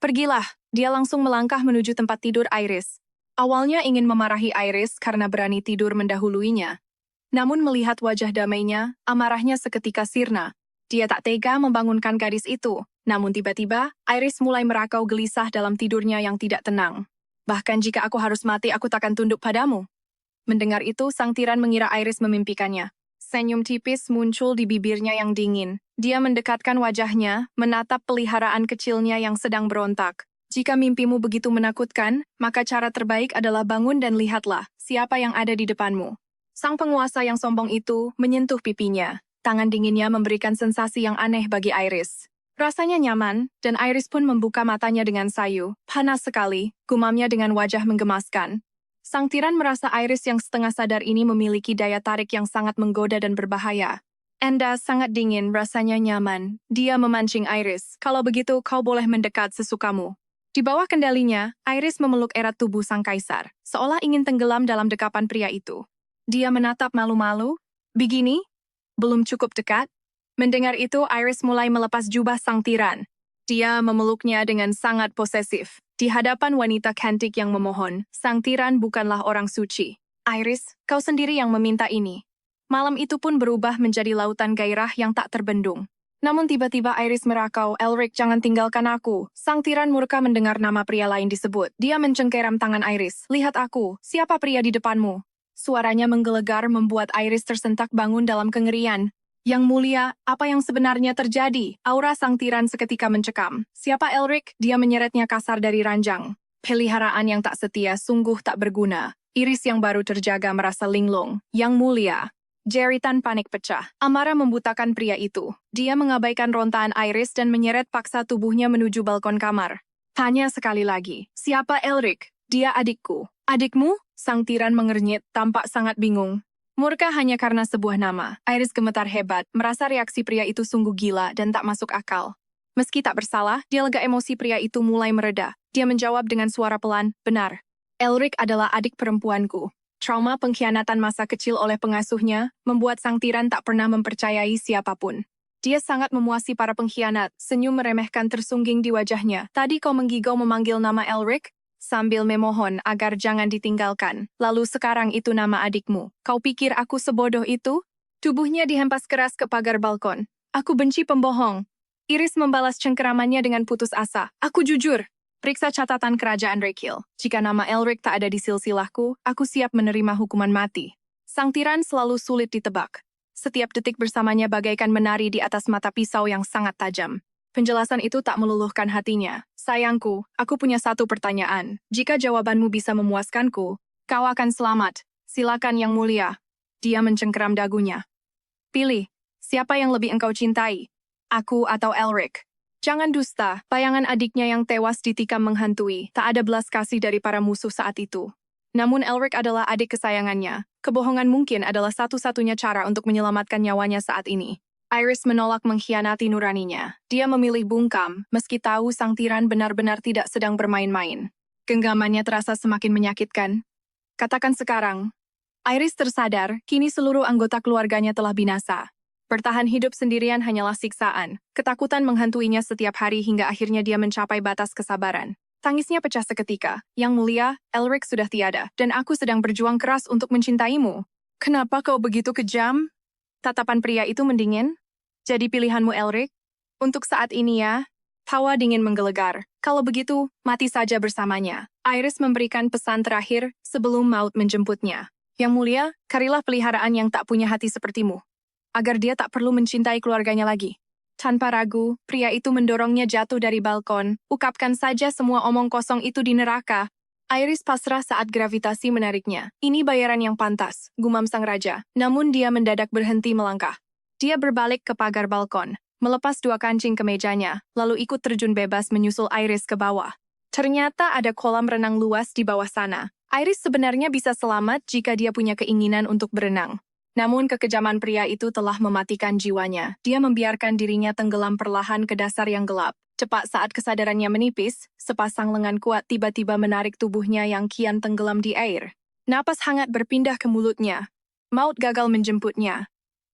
Pergilah, dia langsung melangkah menuju tempat tidur Iris. Awalnya ingin memarahi Iris karena berani tidur mendahuluinya. Namun melihat wajah damainya, amarahnya seketika sirna. Dia tak tega membangunkan gadis itu. Namun tiba-tiba, Iris mulai merakau gelisah dalam tidurnya yang tidak tenang. Bahkan jika aku harus mati, aku takkan tunduk padamu. Mendengar itu, sang tiran mengira Iris memimpikannya. Senyum tipis muncul di bibirnya yang dingin. Dia mendekatkan wajahnya, menatap peliharaan kecilnya yang sedang berontak. Jika mimpimu begitu menakutkan, maka cara terbaik adalah bangun dan lihatlah siapa yang ada di depanmu. Sang penguasa yang sombong itu menyentuh pipinya. Tangan dinginnya memberikan sensasi yang aneh bagi Iris. Rasanya nyaman, dan Iris pun membuka matanya dengan sayu. Panas sekali, gumamnya dengan wajah menggemaskan. Sang tiran merasa Iris yang setengah sadar ini memiliki daya tarik yang sangat menggoda dan berbahaya. Enda sangat dingin, rasanya nyaman. Dia memancing Iris. Kalau begitu, kau boleh mendekat sesukamu. Di bawah kendalinya, Iris memeluk erat tubuh sang kaisar, seolah ingin tenggelam dalam dekapan pria itu. Dia menatap malu-malu. Begini? Belum cukup dekat? Mendengar itu, Iris mulai melepas jubah sang tiran. Dia memeluknya dengan sangat posesif. Di hadapan wanita cantik yang memohon, sang tiran bukanlah orang suci. Iris, kau sendiri yang meminta ini. Malam itu pun berubah menjadi lautan gairah yang tak terbendung. Namun tiba-tiba Iris merakau, Elric, jangan tinggalkan aku. Sang tiran murka mendengar nama pria lain disebut. Dia mencengkeram tangan Iris. Lihat aku, siapa pria di depanmu? Suaranya menggelegar membuat Iris tersentak bangun dalam kengerian. Yang mulia, apa yang sebenarnya terjadi? Aura sang tiran seketika mencekam. Siapa Elric? Dia menyeretnya kasar dari ranjang. Peliharaan yang tak setia sungguh tak berguna. Iris yang baru terjaga merasa linglung. Yang mulia. Jeritan panik pecah. Amarah membutakan pria itu. Dia mengabaikan rontaan Iris dan menyeret paksa tubuhnya menuju balkon kamar. Tanya sekali lagi. Siapa Elric? Dia adikku. Adikmu? Sang tiran mengernyit, tampak sangat bingung. Murka hanya karena sebuah nama. Iris gemetar hebat, merasa reaksi pria itu sungguh gila dan tak masuk akal. Meski tak bersalah, dia lega emosi pria itu mulai mereda. Dia menjawab dengan suara pelan, benar. Elric adalah adik perempuanku. Trauma pengkhianatan masa kecil oleh pengasuhnya membuat sang tiran tak pernah mempercayai siapapun. Dia sangat memuasi para pengkhianat, senyum meremehkan tersungging di wajahnya. Tadi kau menggigau memanggil nama Elric? Sambil memohon agar jangan ditinggalkan. Lalu sekarang itu nama adikmu. Kau pikir aku sebodoh itu? Tubuhnya dihempas keras ke pagar balkon. Aku benci pembohong. Iris membalas cengkeramannya dengan putus asa. Aku jujur. Periksa catatan kerajaan Rekil. Jika nama Elric tak ada di silsilahku, aku siap menerima hukuman mati. Sang tiran selalu sulit ditebak. Setiap detik bersamanya bagaikan menari di atas mata pisau yang sangat tajam. Penjelasan itu tak meluluhkan hatinya. Sayangku, aku punya satu pertanyaan. Jika jawabanmu bisa memuaskanku, kau akan selamat. Silakan Yang Mulia. Dia mencengkeram dagunya. Pilih, siapa yang lebih engkau cintai? Aku atau Elric? Jangan dusta, bayangan adiknya yang tewas ditikam menghantui. Tak ada belas kasih dari para musuh saat itu. Namun Elric adalah adik kesayangannya. Kebohongan mungkin adalah satu-satunya cara untuk menyelamatkan nyawanya saat ini. Iris menolak mengkhianati nuraninya. Dia memilih bungkam, meski tahu sang tiran benar-benar tidak sedang bermain-main. Genggamannya terasa semakin menyakitkan. Katakan sekarang. Iris tersadar, kini seluruh anggota keluarganya telah binasa. Bertahan hidup sendirian hanyalah siksaan. Ketakutan menghantuinya setiap hari hingga akhirnya dia mencapai batas kesabaran. Tangisnya pecah seketika. Yang mulia, Elric sudah tiada, dan aku sedang berjuang keras untuk mencintaimu. Kenapa kau begitu kejam? Tatapan pria itu mendingin. Jadi pilihanmu, Elric? Untuk saat ini ya. Tawa dingin menggelegar. Kalau begitu, mati saja bersamanya. Iris memberikan pesan terakhir sebelum maut menjemputnya. Yang mulia, carilah peliharaan yang tak punya hati sepertimu. Agar dia tak perlu mencintai keluarganya lagi. Tanpa ragu, pria itu mendorongnya jatuh dari balkon. Ungkapkan saja semua omong kosong itu di neraka. Iris pasrah saat gravitasi menariknya. Ini bayaran yang pantas, gumam sang raja. Namun dia mendadak berhenti melangkah. Dia berbalik ke pagar balkon, melepas 2 kancing ke mejanya, lalu ikut terjun bebas menyusul Iris ke bawah. Ternyata ada kolam renang luas di bawah sana. Iris sebenarnya bisa selamat jika dia punya keinginan untuk berenang. Namun kekejaman pria itu telah mematikan jiwanya. Dia membiarkan dirinya tenggelam perlahan ke dasar yang gelap. Cepat saat kesadarannya menipis, sepasang lengan kuat tiba-tiba menarik tubuhnya yang kian tenggelam di air. Napas hangat berpindah ke mulutnya. Maut gagal menjemputnya.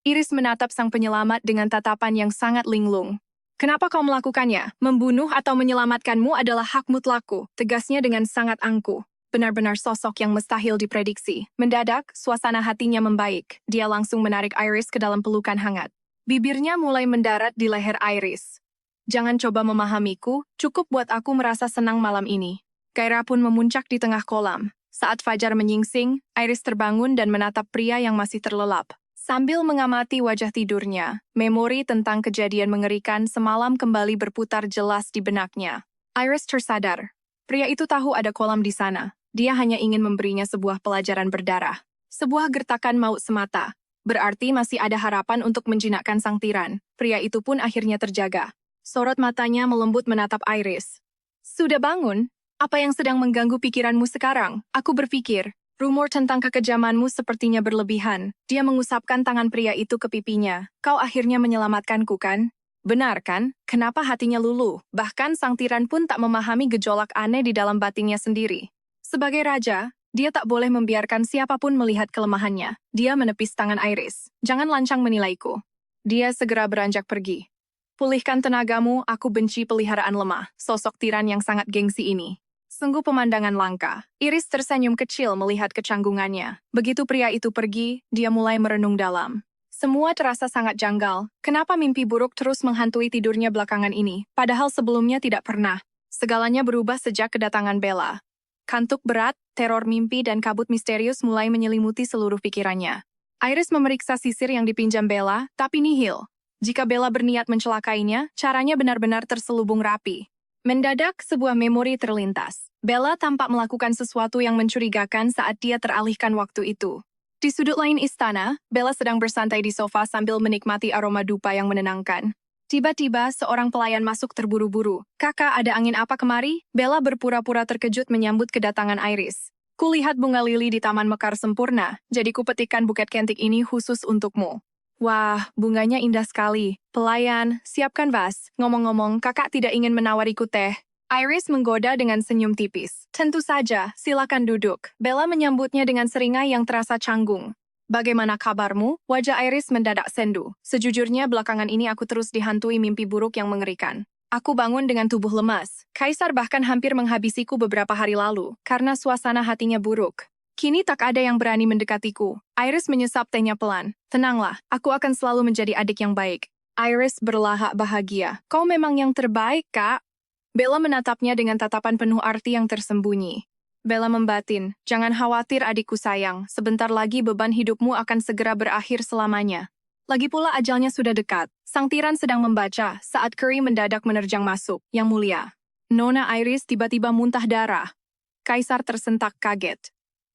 Iris menatap sang penyelamat dengan tatapan yang sangat linglung. Kenapa kau melakukannya? Membunuh atau menyelamatkanmu adalah hak mutlakku, tegasnya dengan sangat angkuh. Benar-benar sosok yang mustahil diprediksi. Mendadak, suasana hatinya membaik. Dia langsung menarik Iris ke dalam pelukan hangat. Bibirnya mulai mendarat di leher Iris. Jangan coba memahamiku, cukup buat aku merasa senang malam ini. Gairah pun memuncak di tengah kolam. Saat fajar menyingsing, Iris terbangun dan menatap pria yang masih terlelap. Sambil mengamati wajah tidurnya, memori tentang kejadian mengerikan semalam kembali berputar jelas di benaknya. Iris tersadar. Pria itu tahu ada kolam di sana. Dia hanya ingin memberinya sebuah pelajaran berdarah. Sebuah gertakan maut semata. Berarti masih ada harapan untuk menjinakkan sang tiran. Pria itu pun akhirnya terjaga. Sorot matanya melembut menatap Iris. Sudah bangun? Apa yang sedang mengganggu pikiranmu sekarang? Aku berpikir. Rumor tentang kekejamanmu sepertinya berlebihan. Dia mengusapkan tangan pria itu ke pipinya. Kau akhirnya menyelamatkanku kan? Benar kan? Kenapa hatinya luluh? Bahkan sang tiran pun tak memahami gejolak aneh di dalam batinnya sendiri. Sebagai raja, dia tak boleh membiarkan siapapun melihat kelemahannya. Dia menepis tangan Iris. Jangan lancang menilaiku. Dia segera beranjak pergi. Pulihkan tenagamu, aku benci peliharaan lemah. Sosok tiran yang sangat gengsi ini. Sungguh pemandangan langka. Iris tersenyum kecil melihat kecanggungannya. Begitu pria itu pergi, dia mulai merenung dalam. Semua terasa sangat janggal. Kenapa mimpi buruk terus menghantui tidurnya belakangan ini, padahal sebelumnya tidak pernah? Segalanya berubah sejak kedatangan Bella. Kantuk berat, teror mimpi dan kabut misterius mulai menyelimuti seluruh pikirannya. Iris memeriksa sisir yang dipinjam Bella, tapi nihil. Jika Bella berniat mencelakainya, caranya benar-benar terselubung rapi. Mendadak, sebuah memori terlintas. Bella tampak melakukan sesuatu yang mencurigakan saat dia teralihkan waktu itu. Di sudut lain istana, Bella sedang bersantai di sofa sambil menikmati aroma dupa yang menenangkan. Tiba-tiba, seorang pelayan masuk terburu-buru. Kakak, ada angin apa kemari? Bella berpura-pura terkejut menyambut kedatangan Iris. Kulihat bunga lili di taman mekar sempurna, jadi kupetikkan buket kentik ini khusus untukmu. Wah, bunganya indah sekali. Pelayan, siapkan vas. Ngomong-ngomong, kakak tidak ingin menawariku teh. Iris menggoda dengan senyum tipis. Tentu saja, silakan duduk. Bella menyambutnya dengan seringai yang terasa canggung. Bagaimana kabarmu? Wajah Iris mendadak sendu. Sejujurnya belakangan ini aku terus dihantui mimpi buruk yang mengerikan. Aku bangun dengan tubuh lemas. Kaisar bahkan hampir menghabisiku beberapa hari lalu, karena suasana hatinya buruk. Kini tak ada yang berani mendekatiku. Iris menyesap tehnya pelan. Tenanglah, aku akan selalu menjadi adik yang baik. Iris berlahak bahagia. Kau memang yang terbaik, Kak. Bella menatapnya dengan tatapan penuh arti yang tersembunyi. Bella membatin, jangan khawatir adikku sayang, sebentar lagi beban hidupmu akan segera berakhir selamanya. Lagi pula ajalnya sudah dekat. Sang tiran sedang membaca saat Curry mendadak menerjang masuk. Yang mulia. Nona Iris tiba-tiba muntah darah. Kaisar tersentak kaget.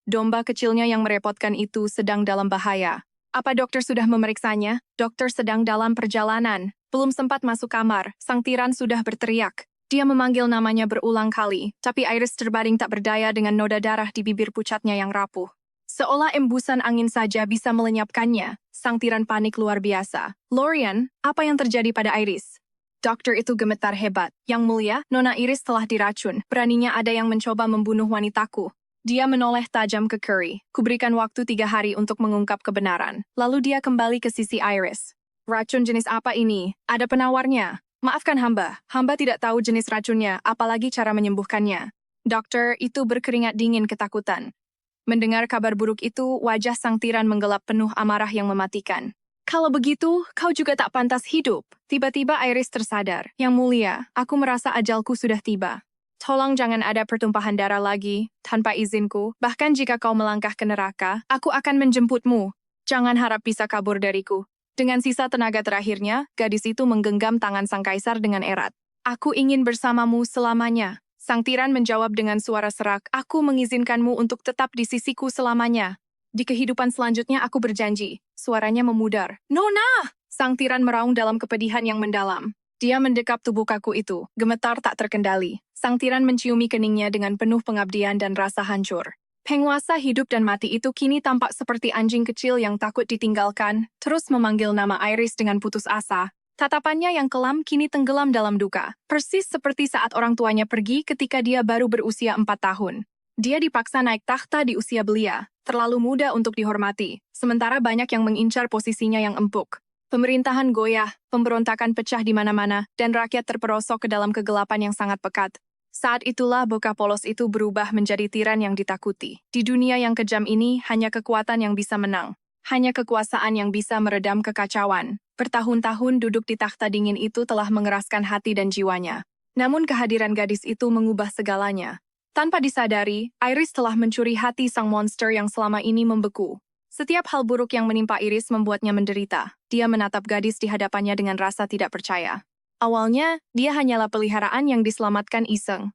Domba kecilnya yang merepotkan itu sedang dalam bahaya. Apa dokter sudah memeriksanya? Dokter sedang dalam perjalanan. Belum sempat masuk kamar, sang tiran sudah berteriak. Dia memanggil namanya berulang kali, tapi Iris terbaring tak berdaya dengan noda darah di bibir pucatnya yang rapuh. Seolah embusan angin saja bisa melenyapkannya, sang tiran panik luar biasa. Lorian, apa yang terjadi pada Iris? Dokter itu gemetar hebat. Yang mulia, Nona Iris telah diracun. Beraninya ada yang mencoba membunuh wanitaku. Dia menoleh tajam ke Curry. Kuberikan waktu 3 hari untuk mengungkap kebenaran. Lalu dia kembali ke sisi Iris. Racun jenis apa ini? Ada penawarnya. Maafkan hamba. Hamba tidak tahu jenis racunnya, apalagi cara menyembuhkannya. Dokter itu berkeringat dingin ketakutan. Mendengar kabar buruk itu, wajah sang tiran menggelap penuh amarah yang mematikan. Kalau begitu, kau juga tak pantas hidup. Tiba-tiba Iris tersadar. Yang mulia, aku merasa ajalku sudah tiba. Tolong jangan ada pertumpahan darah lagi, tanpa izinku. Bahkan jika kau melangkah ke neraka, aku akan menjemputmu. Jangan harap bisa kabur dariku. Dengan sisa tenaga terakhirnya, gadis itu menggenggam tangan sang kaisar dengan erat. Aku ingin bersamamu selamanya. Sang tiran menjawab dengan suara serak, aku mengizinkanmu untuk tetap di sisiku selamanya. Di kehidupan selanjutnya aku berjanji. Suaranya memudar. Nona! Sang tiran meraung dalam kepedihan yang mendalam. Dia mendekap tubuh kaku itu, gemetar tak terkendali. Sang tiran menciumi keningnya dengan penuh pengabdian dan rasa hancur. Penguasa hidup dan mati itu kini tampak seperti anjing kecil yang takut ditinggalkan, terus memanggil nama Iris dengan putus asa. Tatapannya yang kelam kini tenggelam dalam duka, persis seperti saat orang tuanya pergi ketika dia baru berusia 4 tahun. Dia dipaksa naik takhta di usia belia, terlalu muda untuk dihormati, sementara banyak yang mengincar posisinya yang empuk. Pemerintahan goyah, pemberontakan pecah di mana-mana, dan rakyat terperosok ke dalam kegelapan yang sangat pekat. Saat itulah Boka Polos itu berubah menjadi tiran yang ditakuti. Di dunia yang kejam ini, hanya kekuatan yang bisa menang. Hanya kekuasaan yang bisa meredam kekacauan. Bertahun-tahun duduk di takhta dingin itu telah mengeraskan hati dan jiwanya. Namun kehadiran gadis itu mengubah segalanya. Tanpa disadari, Iris telah mencuri hati sang monster yang selama ini membeku. Setiap hal buruk yang menimpa Iris membuatnya menderita. Dia menatap gadis di hadapannya dengan rasa tidak percaya. Awalnya, dia hanyalah peliharaan yang diselamatkan iseng.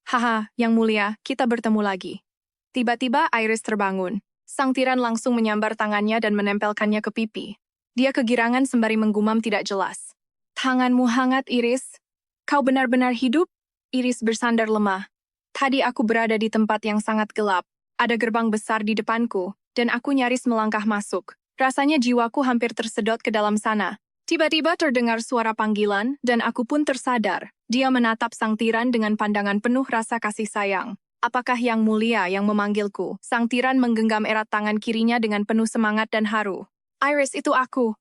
Haha, yang mulia, kita bertemu lagi. Tiba-tiba Iris terbangun. Sang tiran langsung menyambar tangannya dan menempelkannya ke pipi. Dia kegirangan sembari menggumam tidak jelas. Tanganmu hangat, Iris. Kau benar-benar hidup? Iris bersandar lemah. Tadi aku berada di tempat yang sangat gelap. Ada gerbang besar di depanku, dan aku nyaris melangkah masuk. Rasanya jiwaku hampir tersedot ke dalam sana. Tiba-tiba terdengar suara panggilan, dan aku pun tersadar. Dia menatap sang tiran dengan pandangan penuh rasa kasih sayang. Apakah yang mulia yang memanggilku? Sang tiran menggenggam erat tangan kirinya dengan penuh semangat dan haru. Iris, itu aku.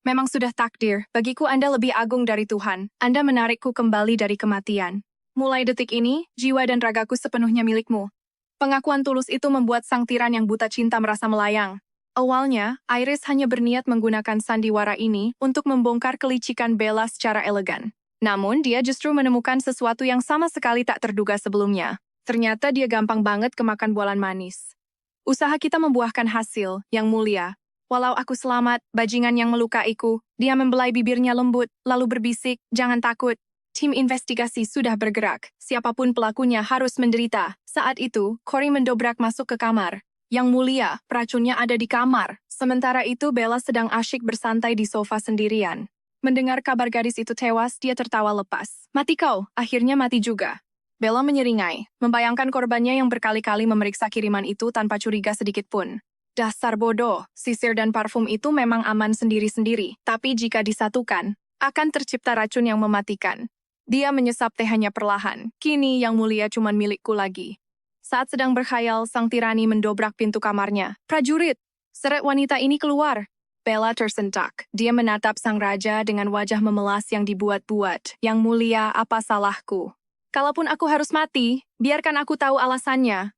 Memang sudah takdir, bagiku Anda lebih agung dari Tuhan. Anda menarikku kembali dari kematian. Mulai detik ini, jiwa dan ragaku sepenuhnya milikmu. Pengakuan tulus itu membuat sang tiran yang buta cinta merasa melayang. Awalnya, Iris hanya berniat menggunakan sandiwara ini untuk membongkar kelicikan Bella secara elegan. Namun, dia justru menemukan sesuatu yang sama sekali tak terduga sebelumnya. Ternyata dia gampang banget kemakan bualan manis. Usaha kita membuahkan hasil, yang mulia. Walau aku selamat, bajingan yang melukaiku, dia membelai bibirnya lembut, lalu berbisik, jangan takut. Tim investigasi sudah bergerak, siapapun pelakunya harus menderita. Saat itu, Cory mendobrak masuk ke kamar. Yang mulia, racunnya ada di kamar. Sementara itu Bella sedang asyik bersantai di sofa sendirian. Mendengar kabar gadis itu tewas, dia tertawa lepas. Mati kau, akhirnya mati juga. Bella menyeringai, membayangkan korbannya yang berkali-kali memeriksa kiriman itu tanpa curiga sedikit pun. Dasar bodoh, sisir dan parfum itu memang aman sendiri-sendiri, tapi jika disatukan, akan tercipta racun yang mematikan. Dia menyesap tehnya perlahan. Kini yang mulia cuman milikku lagi. Saat sedang berkhayal, sang tirani mendobrak pintu kamarnya. Prajurit! Seret wanita ini keluar. Bella tersentak. Dia menatap sang raja dengan wajah memelas yang dibuat-buat. Yang mulia, apa salahku? Kalaupun aku harus mati, biarkan aku tahu alasannya.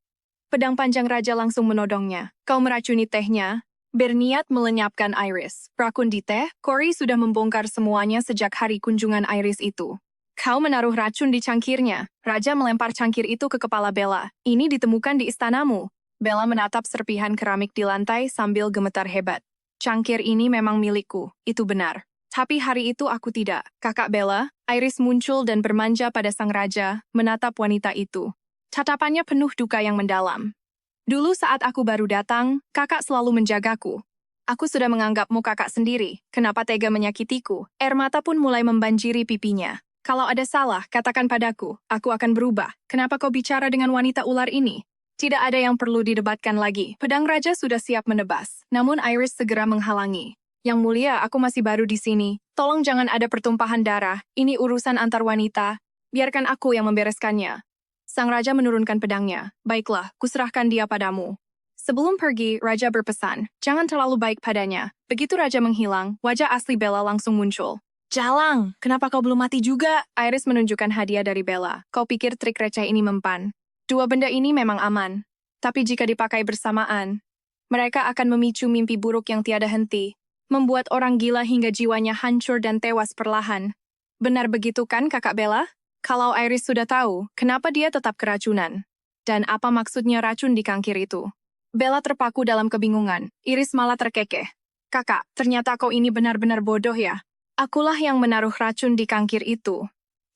Pedang panjang raja langsung menodongnya. Kau meracuni tehnya? Berniat melenyapkan Iris. Rakun di teh, Cory sudah membongkar semuanya sejak hari kunjungan Iris itu. Kau menaruh racun di cangkirnya. Raja melempar cangkir itu ke kepala Bella. Ini ditemukan di istanamu. Bella menatap serpihan keramik di lantai sambil gemetar hebat. Cangkir ini memang milikku, itu benar. Tapi hari itu aku tidak. Kakak Bella, Iris muncul dan bermanja pada sang raja, menatap wanita itu. Tatapannya penuh duka yang mendalam. Dulu saat aku baru datang, kakak selalu menjagaku. Aku sudah menganggapmu kakak sendiri. Kenapa tega menyakitiku? Air mata pun mulai membanjiri pipinya. Kalau ada salah, katakan padaku. Aku akan berubah. Kenapa kau bicara dengan wanita ular ini? Tidak ada yang perlu didebatkan lagi. Pedang Raja sudah siap menebas. Namun Iris segera menghalangi. Yang mulia, aku masih baru di sini. Tolong jangan ada pertumpahan darah. Ini urusan antar wanita. Biarkan aku yang membereskannya. Sang Raja menurunkan pedangnya. Baiklah, kuserahkan dia padamu. Sebelum pergi, Raja berpesan, jangan terlalu baik padanya. Begitu Raja menghilang, wajah asli Bella langsung muncul. Jalang, kenapa kau belum mati juga? Iris menunjukkan hadiah dari Bella. Kau pikir trik receh ini mempan? Dua benda ini memang aman. Tapi jika dipakai bersamaan, mereka akan memicu mimpi buruk yang tiada henti, membuat orang gila hingga jiwanya hancur dan tewas perlahan. Benar begitu kan, Kakak Bella? Kalau Iris sudah tahu, kenapa dia tetap keracunan? Dan apa maksudnya racun di kangkir itu? Bella terpaku dalam kebingungan. Iris malah terkekeh. Kakak, ternyata kau ini benar-benar bodoh ya. Akulah yang menaruh racun di kangkir itu.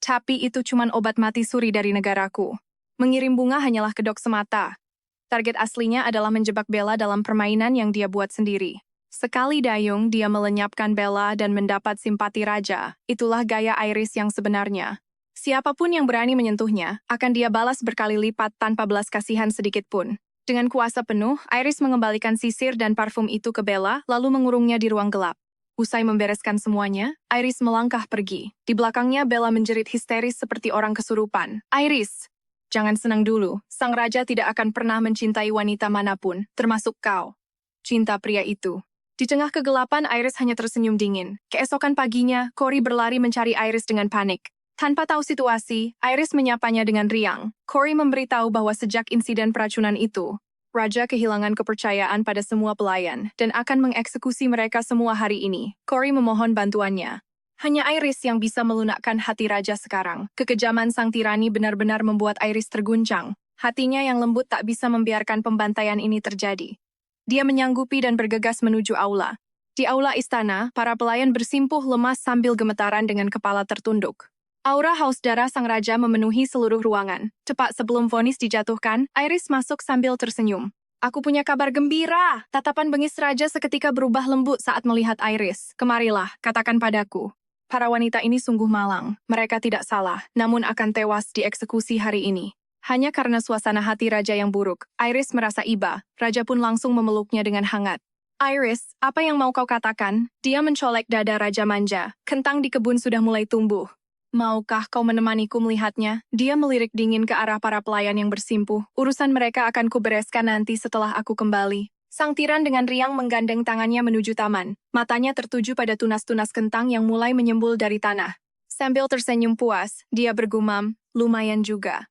Tapi itu cuma obat mati suri dari negaraku. Mengirim bunga hanyalah kedok semata. Target aslinya adalah menjebak Bella dalam permainan yang dia buat sendiri. Sekali dayung, dia melenyapkan Bella dan mendapat simpati Raja. Itulah gaya Iris yang sebenarnya. Siapapun yang berani menyentuhnya, akan dia balas berkali lipat tanpa belas kasihan sedikit pun. Dengan kuasa penuh, Iris mengembalikan sisir dan parfum itu ke Bella, lalu mengurungnya di ruang gelap. Usai membereskan semuanya, Iris melangkah pergi. Di belakangnya, Bella menjerit histeris seperti orang kesurupan. Iris! Jangan senang dulu, sang raja tidak akan pernah mencintai wanita manapun, termasuk kau. Cinta pria itu. Di tengah kegelapan, Iris hanya tersenyum dingin. Keesokan paginya, Cory berlari mencari Iris dengan panik. Tanpa tahu situasi, Iris menyapanya dengan riang. Cory memberitahu bahwa sejak insiden peracunan itu, Raja kehilangan kepercayaan pada semua pelayan dan akan mengeksekusi mereka semua hari ini. Cory memohon bantuannya. Hanya Iris yang bisa melunakkan hati Raja sekarang. Kekejaman sang tirani benar-benar membuat Iris terguncang. Hatinya yang lembut tak bisa membiarkan pembantaian ini terjadi. Dia menyanggupi dan bergegas menuju aula. Di aula istana, para pelayan bersimpuh lemas sambil gemetaran dengan kepala tertunduk. Aura haus darah sang raja memenuhi seluruh ruangan. Tepat sebelum vonis dijatuhkan, Iris masuk sambil tersenyum. Aku punya kabar gembira! Tatapan bengis raja seketika berubah lembut saat melihat Iris. Kemarilah, katakan padaku. Para wanita ini sungguh malang. Mereka tidak salah, namun akan tewas dieksekusi hari ini. Hanya karena suasana hati raja yang buruk, Iris merasa iba. Raja pun langsung memeluknya dengan hangat. Iris, apa yang mau kau katakan? Dia mencolek dada raja manja. Kentang di kebun sudah mulai tumbuh. Maukah kau menemaniku melihatnya? Dia melirik dingin ke arah para pelayan yang bersimpuh. Urusan mereka akan kubereskan nanti setelah aku kembali. Sang tiran dengan riang menggandeng tangannya menuju taman. Matanya tertuju pada tunas-tunas kentang yang mulai menyembul dari tanah. Sambil tersenyum puas, dia bergumam, lumayan juga.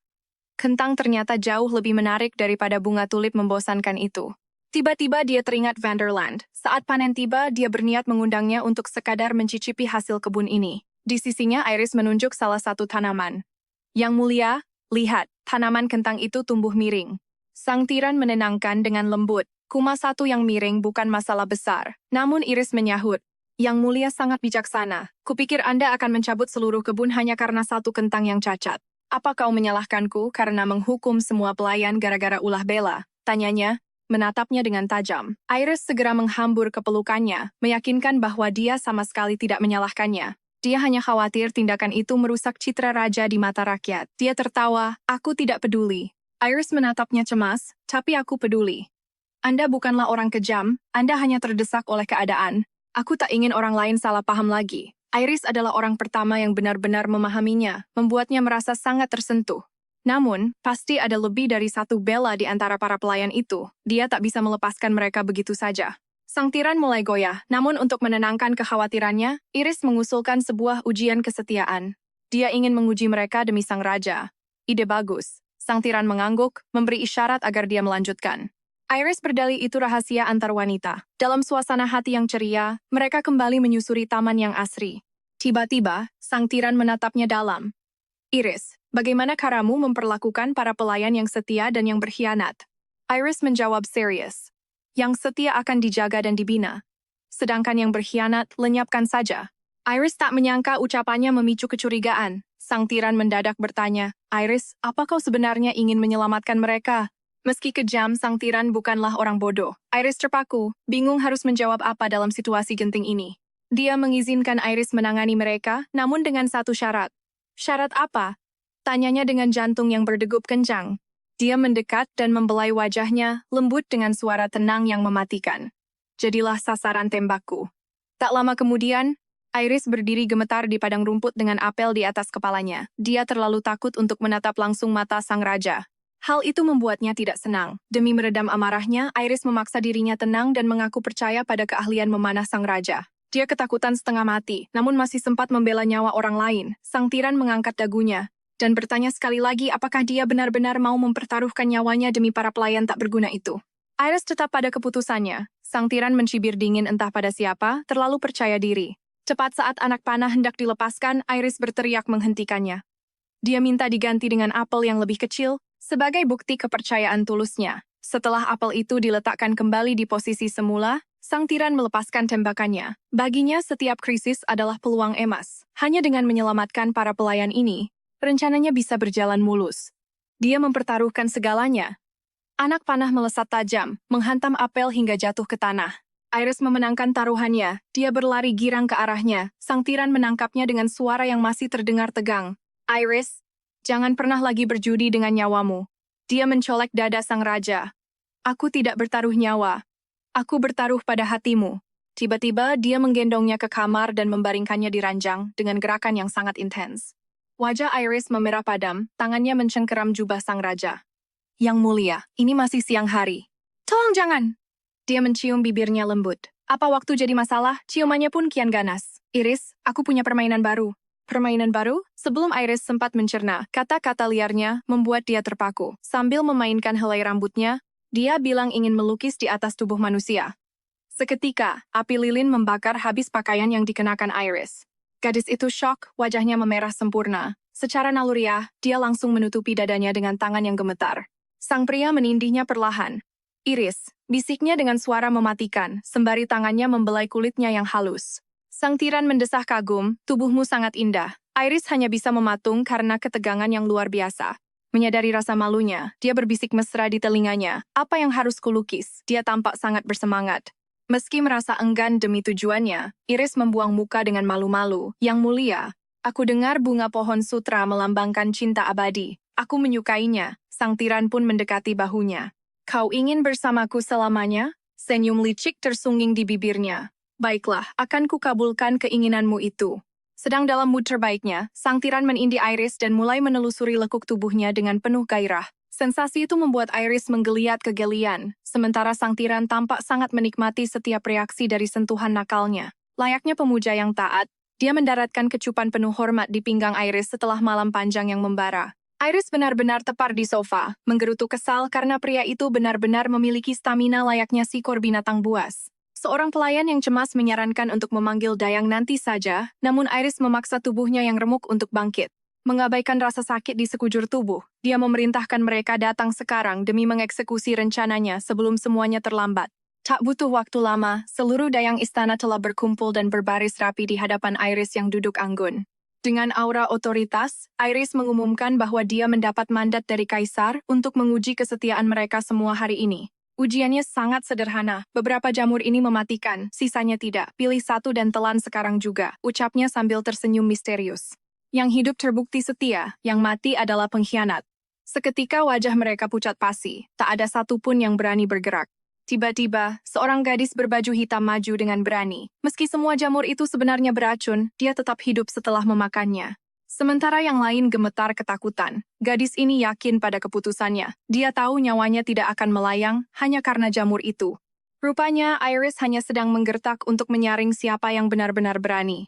Kentang ternyata jauh lebih menarik daripada bunga tulip membosankan itu. Tiba-tiba dia teringat Vanderland. Saat panen tiba, dia berniat mengundangnya untuk sekadar mencicipi hasil kebun ini. Di sisinya, Iris menunjuk salah satu tanaman. Yang mulia, lihat, tanaman kentang itu tumbuh miring. Sang tiran menenangkan dengan lembut. Kuma satu yang miring bukan masalah besar. Namun Iris menyahut. Yang mulia sangat bijaksana. Kupikir Anda akan mencabut seluruh kebun hanya karena satu kentang yang cacat. Apa kau menyalahkanku karena menghukum semua pelayan gara-gara ulah Bella? Tanyanya, menatapnya dengan tajam. Iris segera menghambur ke pelukannya, meyakinkan bahwa dia sama sekali tidak menyalahkannya. Dia hanya khawatir tindakan itu merusak citra raja di mata rakyat. Dia tertawa, aku tidak peduli. Iris menatapnya cemas, tapi aku peduli. Anda bukanlah orang kejam, Anda hanya terdesak oleh keadaan. Aku tak ingin orang lain salah paham lagi. Iris adalah orang pertama yang benar-benar memahaminya, membuatnya merasa sangat tersentuh. Namun, pasti ada lebih dari satu Bella di antara para pelayan itu. Dia tak bisa melepaskan mereka begitu saja. Sang tiran mulai goyah, namun untuk menenangkan kekhawatirannya, Iris mengusulkan sebuah ujian kesetiaan. Dia ingin menguji mereka demi sang raja. Ide bagus. Sang tiran mengangguk, memberi isyarat agar dia melanjutkan. Iris berdalih itu rahasia antar wanita. Dalam suasana hati yang ceria, mereka kembali menyusuri taman yang asri. Tiba-tiba, sang tiran menatapnya dalam. Iris, bagaimana caramu memperlakukan para pelayan yang setia dan yang berkhianat? Iris menjawab serius. Yang setia akan dijaga dan dibina. Sedangkan yang berkhianat, lenyapkan saja. Iris tak menyangka ucapannya memicu kecurigaan. Sang tiran mendadak bertanya, Iris, apa kau sebenarnya ingin menyelamatkan mereka? Meski kejam, sang tiran bukanlah orang bodoh. Iris terpaku, bingung harus menjawab apa dalam situasi genting ini. Dia mengizinkan Iris menangani mereka, namun dengan satu syarat. Syarat apa? Tanyanya dengan jantung yang berdegup kencang. Dia mendekat dan membelai wajahnya, lembut dengan suara tenang yang mematikan. Jadilah sasaran tembakku. Tak lama kemudian, Iris berdiri gemetar di padang rumput dengan apel di atas kepalanya. Dia terlalu takut untuk menatap langsung mata sang raja. Hal itu membuatnya tidak senang. Demi meredam amarahnya, Iris memaksa dirinya tenang dan mengaku percaya pada keahlian memanah sang raja. Dia ketakutan setengah mati, namun masih sempat membela nyawa orang lain. Sang tiran mengangkat dagunya dan bertanya sekali lagi apakah dia benar-benar mau mempertaruhkan nyawanya demi para pelayan tak berguna itu. Iris tetap pada keputusannya. Sang tiran mencibir dingin entah pada siapa, terlalu percaya diri. Cepat saat anak panah hendak dilepaskan, Iris berteriak menghentikannya. Dia minta diganti dengan apel yang lebih kecil, sebagai bukti kepercayaan tulusnya. Setelah apel itu diletakkan kembali di posisi semula, sang tiran melepaskan tembakannya. Baginya setiap krisis adalah peluang emas. Hanya dengan menyelamatkan para pelayan ini, rencananya bisa berjalan mulus. Dia mempertaruhkan segalanya. Anak panah melesat tajam, menghantam apel hingga jatuh ke tanah. Iris memenangkan taruhannya. Dia berlari girang ke arahnya. Sang tiran menangkapnya dengan suara yang masih terdengar tegang. Iris, jangan pernah lagi berjudi dengan nyawamu. Dia mencolek dada sang raja. Aku tidak bertaruh nyawa. Aku bertaruh pada hatimu. Tiba-tiba dia menggendongnya ke kamar dan membaringkannya di ranjang dengan gerakan yang sangat intens. Wajah Iris memerah padam, tangannya mencengkeram jubah sang raja. Yang mulia, ini masih siang hari. Tolong jangan! Dia mencium bibirnya lembut. Apa waktu jadi masalah, ciumannya pun kian ganas. Iris, aku punya permainan baru. Permainan baru? Sebelum Iris sempat mencerna, kata-kata liarnya membuat dia terpaku. Sambil memainkan helai rambutnya, dia bilang ingin melukis di atas tubuh manusia. Seketika, api lilin membakar habis pakaian yang dikenakan Iris. Gadis itu syok, wajahnya memerah sempurna. Secara naluriah, dia langsung menutupi dadanya dengan tangan yang gemetar. Sang pria menindihnya perlahan. Iris, bisiknya dengan suara mematikan, sembari tangannya membelai kulitnya yang halus. Sang tiran mendesah kagum, tubuhmu sangat indah. Iris hanya bisa mematung karena ketegangan yang luar biasa. Menyadari rasa malunya, dia berbisik mesra di telinganya. Apa yang harus kulukis? Dia tampak sangat bersemangat. Meski merasa enggan demi tujuannya, Iris membuang muka dengan malu-malu. Yang mulia, aku dengar bunga pohon sutra melambangkan cinta abadi. Aku menyukainya. Sang tiran pun mendekati bahunya. Kau ingin bersamaku selamanya? Senyum licik tersungging di bibirnya. Baiklah, akan kukabulkan keinginanmu itu. Sedang dalam mood terbaiknya, sang tiran menindih Iris dan mulai menelusuri lekuk tubuhnya dengan penuh gairah. Sensasi itu membuat Iris menggeliat kegelian, sementara sang tiran tampak sangat menikmati setiap reaksi dari sentuhan nakalnya. Layaknya pemuja yang taat, dia mendaratkan kecupan penuh hormat di pinggang Iris setelah malam panjang yang membara. Iris benar-benar tepar di sofa, menggerutu kesal karena pria itu benar-benar memiliki stamina layaknya seekor binatang buas. Seorang pelayan yang cemas menyarankan untuk memanggil Dayang nanti saja, namun Iris memaksa tubuhnya yang remuk untuk bangkit. Mengabaikan rasa sakit di sekujur tubuh, dia memerintahkan mereka datang sekarang demi mengeksekusi rencananya sebelum semuanya terlambat. Tak butuh waktu lama, seluruh dayang istana telah berkumpul dan berbaris rapi di hadapan Iris yang duduk anggun. Dengan aura otoritas, Iris mengumumkan bahwa dia mendapat mandat dari Kaisar untuk menguji kesetiaan mereka semua hari ini. Ujiannya sangat sederhana, beberapa jamur ini mematikan, sisanya tidak. Pilih satu dan telan sekarang juga, ucapnya sambil tersenyum misterius. Yang hidup terbukti setia, yang mati adalah pengkhianat. Seketika wajah mereka pucat pasi, tak ada satupun yang berani bergerak. Tiba-tiba, seorang gadis berbaju hitam maju dengan berani. Meski semua jamur itu sebenarnya beracun, dia tetap hidup setelah memakannya. Sementara yang lain gemetar ketakutan. Gadis ini yakin pada keputusannya. Dia tahu nyawanya tidak akan melayang hanya karena jamur itu. Rupanya Iris hanya sedang menggertak untuk menyaring siapa yang benar-benar berani.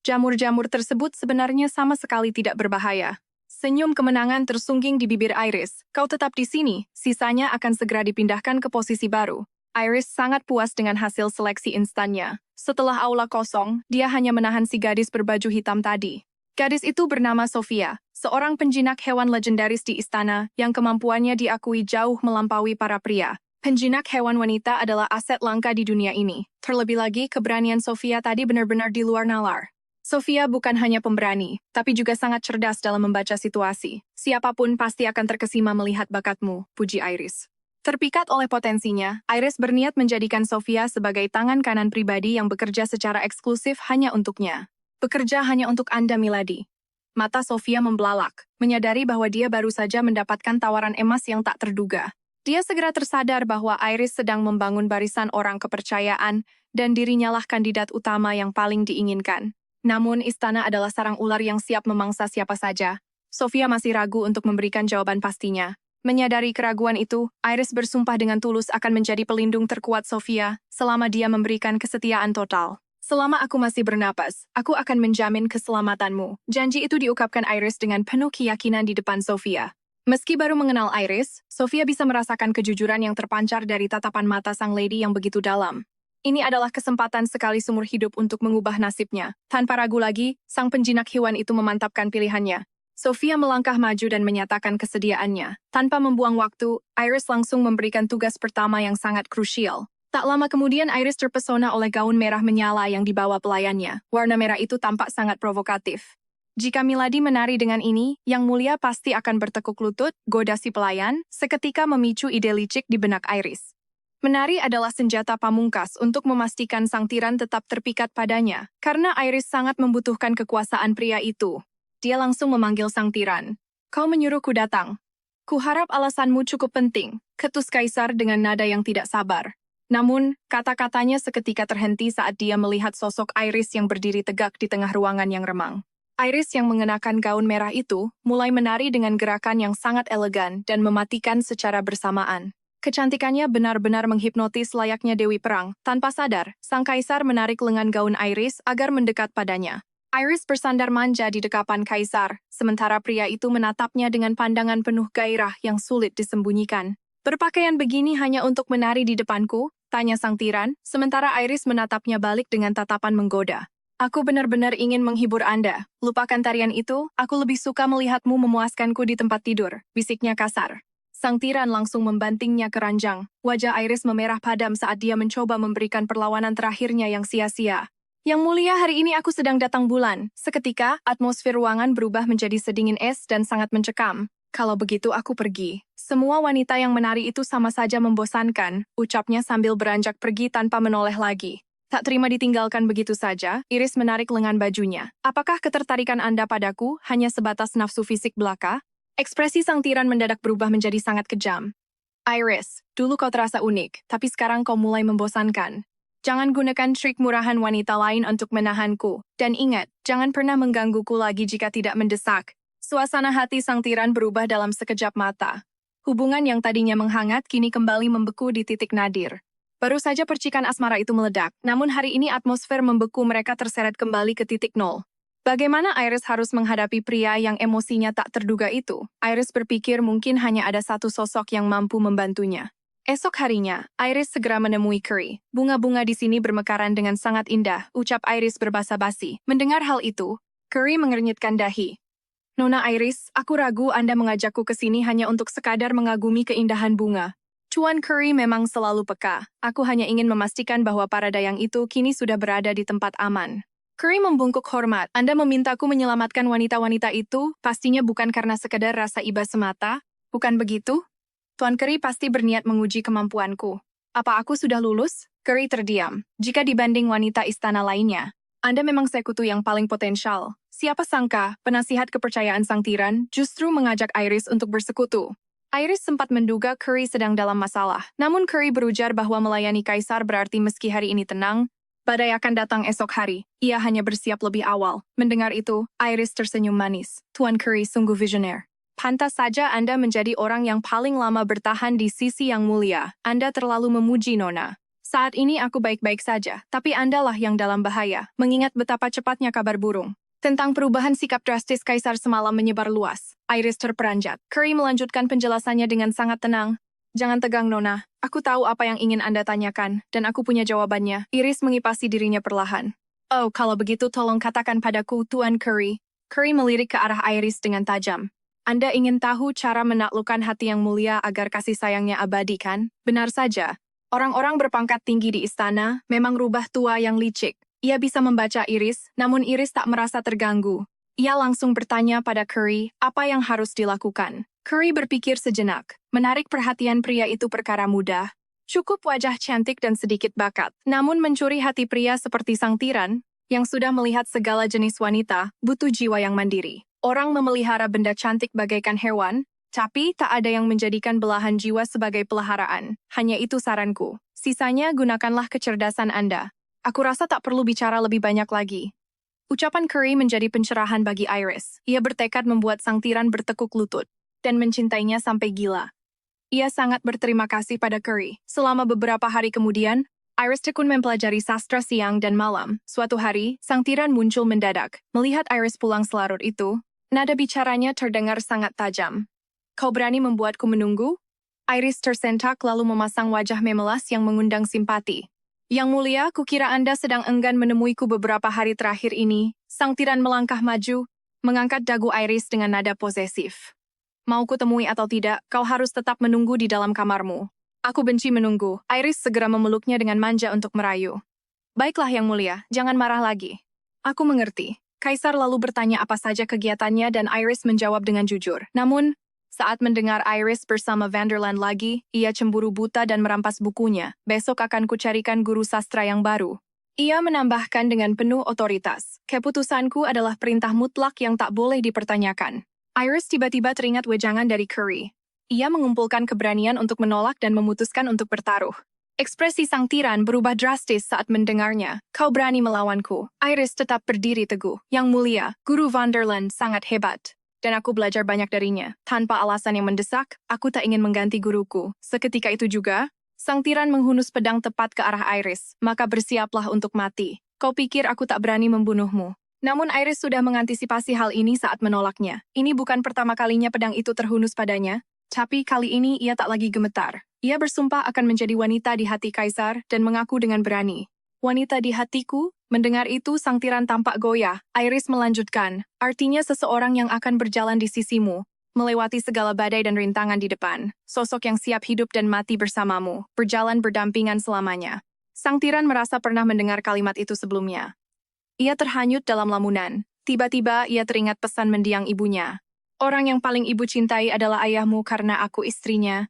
Jamur-jamur tersebut sebenarnya sama sekali tidak berbahaya. Senyum kemenangan tersungging di bibir Iris. Kau tetap di sini, sisanya akan segera dipindahkan ke posisi baru. Iris sangat puas dengan hasil seleksi instannya. Setelah aula kosong, dia hanya menahan si gadis berbaju hitam tadi. Gadis itu bernama Sofia, seorang penjinak hewan legendaris di istana yang kemampuannya diakui jauh melampaui para pria. Penjinak hewan wanita adalah aset langka di dunia ini. Terlebih lagi, keberanian Sofia tadi benar-benar di luar nalar. Sofia bukan hanya pemberani, tapi juga sangat cerdas dalam membaca situasi. Siapapun pasti akan terkesima melihat bakatmu, puji Iris. Terpikat oleh potensinya, Iris berniat menjadikan Sofia sebagai tangan kanan pribadi yang bekerja secara eksklusif hanya untuknya. Bekerja hanya untuk Anda, Milady. Mata Sofia membelalak, menyadari bahwa dia baru saja mendapatkan tawaran emas yang tak terduga. Dia segera tersadar bahwa Iris sedang membangun barisan orang kepercayaan dan dirinya lah kandidat utama yang paling diinginkan. Namun istana adalah sarang ular yang siap memangsa siapa saja. Sofia masih ragu untuk memberikan jawaban pastinya. Menyadari keraguan itu, Iris bersumpah dengan tulus akan menjadi pelindung terkuat Sofia selama dia memberikan kesetiaan total. Selama aku masih bernapas, aku akan menjamin keselamatanmu. Janji itu diungkapkan Iris dengan penuh keyakinan di depan Sofia. Meski baru mengenal Iris, Sofia bisa merasakan kejujuran yang terpancar dari tatapan mata sang lady yang begitu dalam. Ini adalah kesempatan sekali seumur hidup untuk mengubah nasibnya. Tanpa ragu lagi, sang penjinak hewan itu memantapkan pilihannya. Sofia melangkah maju dan menyatakan kesediaannya. Tanpa membuang waktu, Iris langsung memberikan tugas pertama yang sangat krusial. Tak lama kemudian Iris terpesona oleh gaun merah menyala yang dibawa pelayannya. Warna merah itu tampak sangat provokatif. Jika Milady menari dengan ini, Yang Mulia pasti akan bertekuk lutut, goda si pelayan, seketika memicu ide licik di benak Iris. Menari adalah senjata pamungkas untuk memastikan sang tiran tetap terpikat padanya, karena Iris sangat membutuhkan kekuasaan pria itu. Dia langsung memanggil sang tiran. Kau menyuruhku datang. Kuharap alasanmu cukup penting, ketus Kaisar dengan nada yang tidak sabar. Namun, kata-katanya seketika terhenti saat dia melihat sosok Iris yang berdiri tegak di tengah ruangan yang remang. Iris yang mengenakan gaun merah itu mulai menari dengan gerakan yang sangat elegan dan mematikan secara bersamaan. Kecantikannya benar-benar menghipnotis layaknya Dewi Perang. Tanpa sadar, sang kaisar menarik lengan gaun Iris agar mendekat padanya. Iris bersandar manja di dekapan kaisar, sementara pria itu menatapnya dengan pandangan penuh gairah yang sulit disembunyikan. Berpakaian begini hanya untuk menari di depanku? Tanya sang tiran, sementara Iris menatapnya balik dengan tatapan menggoda. Aku benar-benar ingin menghibur Anda. Lupakan tarian itu, aku lebih suka melihatmu memuaskanku di tempat tidur, bisiknya kasar. Sang tiran langsung membantingnya ke ranjang. Wajah Iris memerah padam saat dia mencoba memberikan perlawanan terakhirnya yang sia-sia. Yang Mulia, hari ini aku sedang datang bulan. Seketika, atmosfer ruangan berubah menjadi sedingin es dan sangat mencekam. Kalau begitu aku pergi. Semua wanita yang menari itu sama saja membosankan, ucapnya sambil beranjak pergi tanpa menoleh lagi. Tak terima ditinggalkan begitu saja, Iris menarik lengan bajunya. Apakah ketertarikan Anda padaku hanya sebatas nafsu fisik belaka? Ekspresi sang tiran mendadak berubah menjadi sangat kejam. Iris, dulu kau terasa unik, tapi sekarang kau mulai membosankan. Jangan gunakan trik murahan wanita lain untuk menahanku. Dan ingat, jangan pernah menggangguku lagi jika tidak mendesak. Suasana hati sang tiran berubah dalam sekejap mata. Hubungan yang tadinya menghangat kini kembali membeku di titik nadir. Baru saja percikan asmara itu meledak, namun hari ini atmosfer membeku mereka terseret kembali ke titik nol. Bagaimana Iris harus menghadapi pria yang emosinya tak terduga itu? Iris berpikir mungkin hanya ada satu sosok yang mampu membantunya. Esok harinya, Iris segera menemui Curry. Bunga-bunga di sini bermekaran dengan sangat indah, ucap Iris berbasa-basi. Mendengar hal itu, Curry mengernyitkan dahi. Nona Iris, aku ragu Anda mengajakku ke sini hanya untuk sekadar mengagumi keindahan bunga. Cuan Curry memang selalu peka. Aku hanya ingin memastikan bahwa para dayang itu kini sudah berada di tempat aman. Curry membungkuk hormat. Anda memintaku menyelamatkan wanita-wanita itu, pastinya bukan karena sekedar rasa iba semata. Bukan begitu? Tuan Curry pasti berniat menguji kemampuanku. Apa aku sudah lulus? Curry terdiam. Jika dibanding wanita istana lainnya, Anda memang sekutu yang paling potensial. Siapa sangka, penasihat kepercayaan sang tiran justru mengajak Iris untuk bersekutu. Iris sempat menduga Curry sedang dalam masalah. Namun Curry berujar bahwa melayani kaisar berarti meski hari ini tenang, badai akan datang esok hari. Ia hanya bersiap lebih awal. Mendengar itu, Iris tersenyum manis. Tuan Curry sungguh visioner. Pantas saja Anda menjadi orang yang paling lama bertahan di sisi Yang Mulia. Anda terlalu memuji Nona. Saat ini aku baik-baik saja, tapi Anda lah yang dalam bahaya, mengingat betapa cepatnya kabar burung. Tentang perubahan sikap drastis Kaisar semalam menyebar luas. Iris terperanjat. Curry melanjutkan penjelasannya dengan sangat tenang. Jangan tegang, Nona. Aku tahu apa yang ingin Anda tanyakan, dan aku punya jawabannya. Iris mengipasi dirinya perlahan. Oh, kalau begitu tolong katakan padaku, Tuan Curry. Curry melirik ke arah Iris dengan tajam. Anda ingin tahu cara menaklukkan hati Yang Mulia agar kasih sayangnya abadi, kan? Benar saja. Orang-orang berpangkat tinggi di istana memang rubah tua yang licik. Ia bisa membaca Iris, namun Iris tak merasa terganggu. Ia langsung bertanya pada Curry apa yang harus dilakukan. Curry berpikir sejenak. Menarik perhatian pria itu perkara mudah. Cukup wajah cantik dan sedikit bakat. Namun mencuri hati pria seperti sang tiran, yang sudah melihat segala jenis wanita, butuh jiwa yang mandiri. Orang memelihara benda cantik bagaikan hewan, tapi tak ada yang menjadikan belahan jiwa sebagai peliharaan. Hanya itu saranku. Sisanya gunakanlah kecerdasan Anda. Aku rasa tak perlu bicara lebih banyak lagi. Ucapan Curry menjadi pencerahan bagi Iris. Ia bertekad membuat sang tiran bertekuk lutut dan mencintainya sampai gila. Ia sangat berterima kasih pada Curry. Selama beberapa hari kemudian, Iris tekun mempelajari sastra siang dan malam. Suatu hari, sang tiran muncul mendadak. Melihat Iris pulang selarut itu, nada bicaranya terdengar sangat tajam. Kau berani membuatku menunggu? Iris tersentak lalu memasang wajah memelas yang mengundang simpati. Yang mulia, kukira Anda sedang enggan menemuiku beberapa hari terakhir ini. Sang tiran melangkah maju, mengangkat dagu Iris dengan nada posesif. Mau kutemui atau tidak, kau harus tetap menunggu di dalam kamarmu. Aku benci menunggu. Iris segera memeluknya dengan manja untuk merayu. Baiklah yang mulia, jangan marah lagi. Aku mengerti. Kaisar lalu bertanya apa saja kegiatannya dan Iris menjawab dengan jujur. Namun, saat mendengar Iris bersama Vanderland lagi, ia cemburu buta dan merampas bukunya. Besok akan kucarikan guru sastra yang baru. Ia menambahkan dengan penuh otoritas. Keputusanku adalah perintah mutlak yang tak boleh dipertanyakan. Iris tiba-tiba teringat wejangan dari Curry. Ia mengumpulkan keberanian untuk menolak dan memutuskan untuk bertaruh. Ekspresi sang tiran berubah drastis saat mendengarnya. Kau berani melawanku. Iris tetap berdiri teguh. Yang mulia, Guru Vanderland sangat hebat. Dan aku belajar banyak darinya. Tanpa alasan yang mendesak, aku tak ingin mengganti guruku. Seketika itu juga, sang tiran menghunus pedang tepat ke arah Iris. Maka bersiaplah untuk mati. Kau pikir aku tak berani membunuhmu. Namun Iris sudah mengantisipasi hal ini saat menolaknya. Ini bukan pertama kalinya pedang itu terhunus padanya, tapi kali ini ia tak lagi gemetar. Ia bersumpah akan menjadi wanita di hati Kaisar dan mengaku dengan berani. Wanita di hatiku, mendengar itu sang tiran tampak goyah. Iris melanjutkan, artinya seseorang yang akan berjalan di sisimu, melewati segala badai dan rintangan di depan. Sosok yang siap hidup dan mati bersamamu, berjalan berdampingan selamanya. Sang tiran merasa pernah mendengar kalimat itu sebelumnya. Ia terhanyut dalam lamunan. Tiba-tiba ia teringat pesan mendiang ibunya. Orang yang paling ibu cintai adalah ayahmu karena aku istrinya.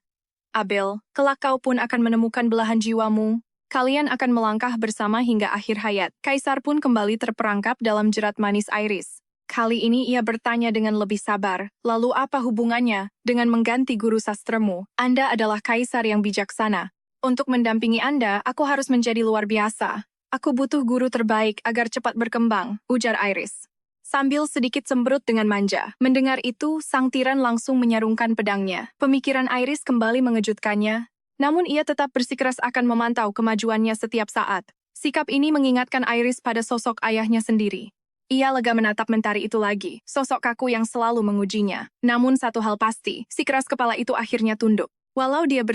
Abel, kelak kau pun akan menemukan belahan jiwamu. Kalian akan melangkah bersama hingga akhir hayat. Kaisar pun kembali terperangkap dalam jerat manis Iris. Kali ini ia bertanya dengan lebih sabar. Lalu apa hubungannya dengan mengganti guru sastramu? Anda adalah kaisar yang bijaksana. Untuk mendampingi Anda, aku harus menjadi luar biasa. Aku butuh guru terbaik agar cepat berkembang, ujar Iris. Sambil sedikit sembrut dengan manja. Mendengar itu, sang tiran langsung menyarungkan pedangnya. Pemikiran Iris kembali mengejutkannya. Namun ia tetap bersikeras akan memantau kemajuannya setiap saat. Sikap ini mengingatkan Iris pada sosok ayahnya sendiri. Ia lega menatap mentari itu lagi, sosok kaku yang selalu mengujinya. Namun satu hal pasti, si keras kepala itu akhirnya tunduk. Walau dia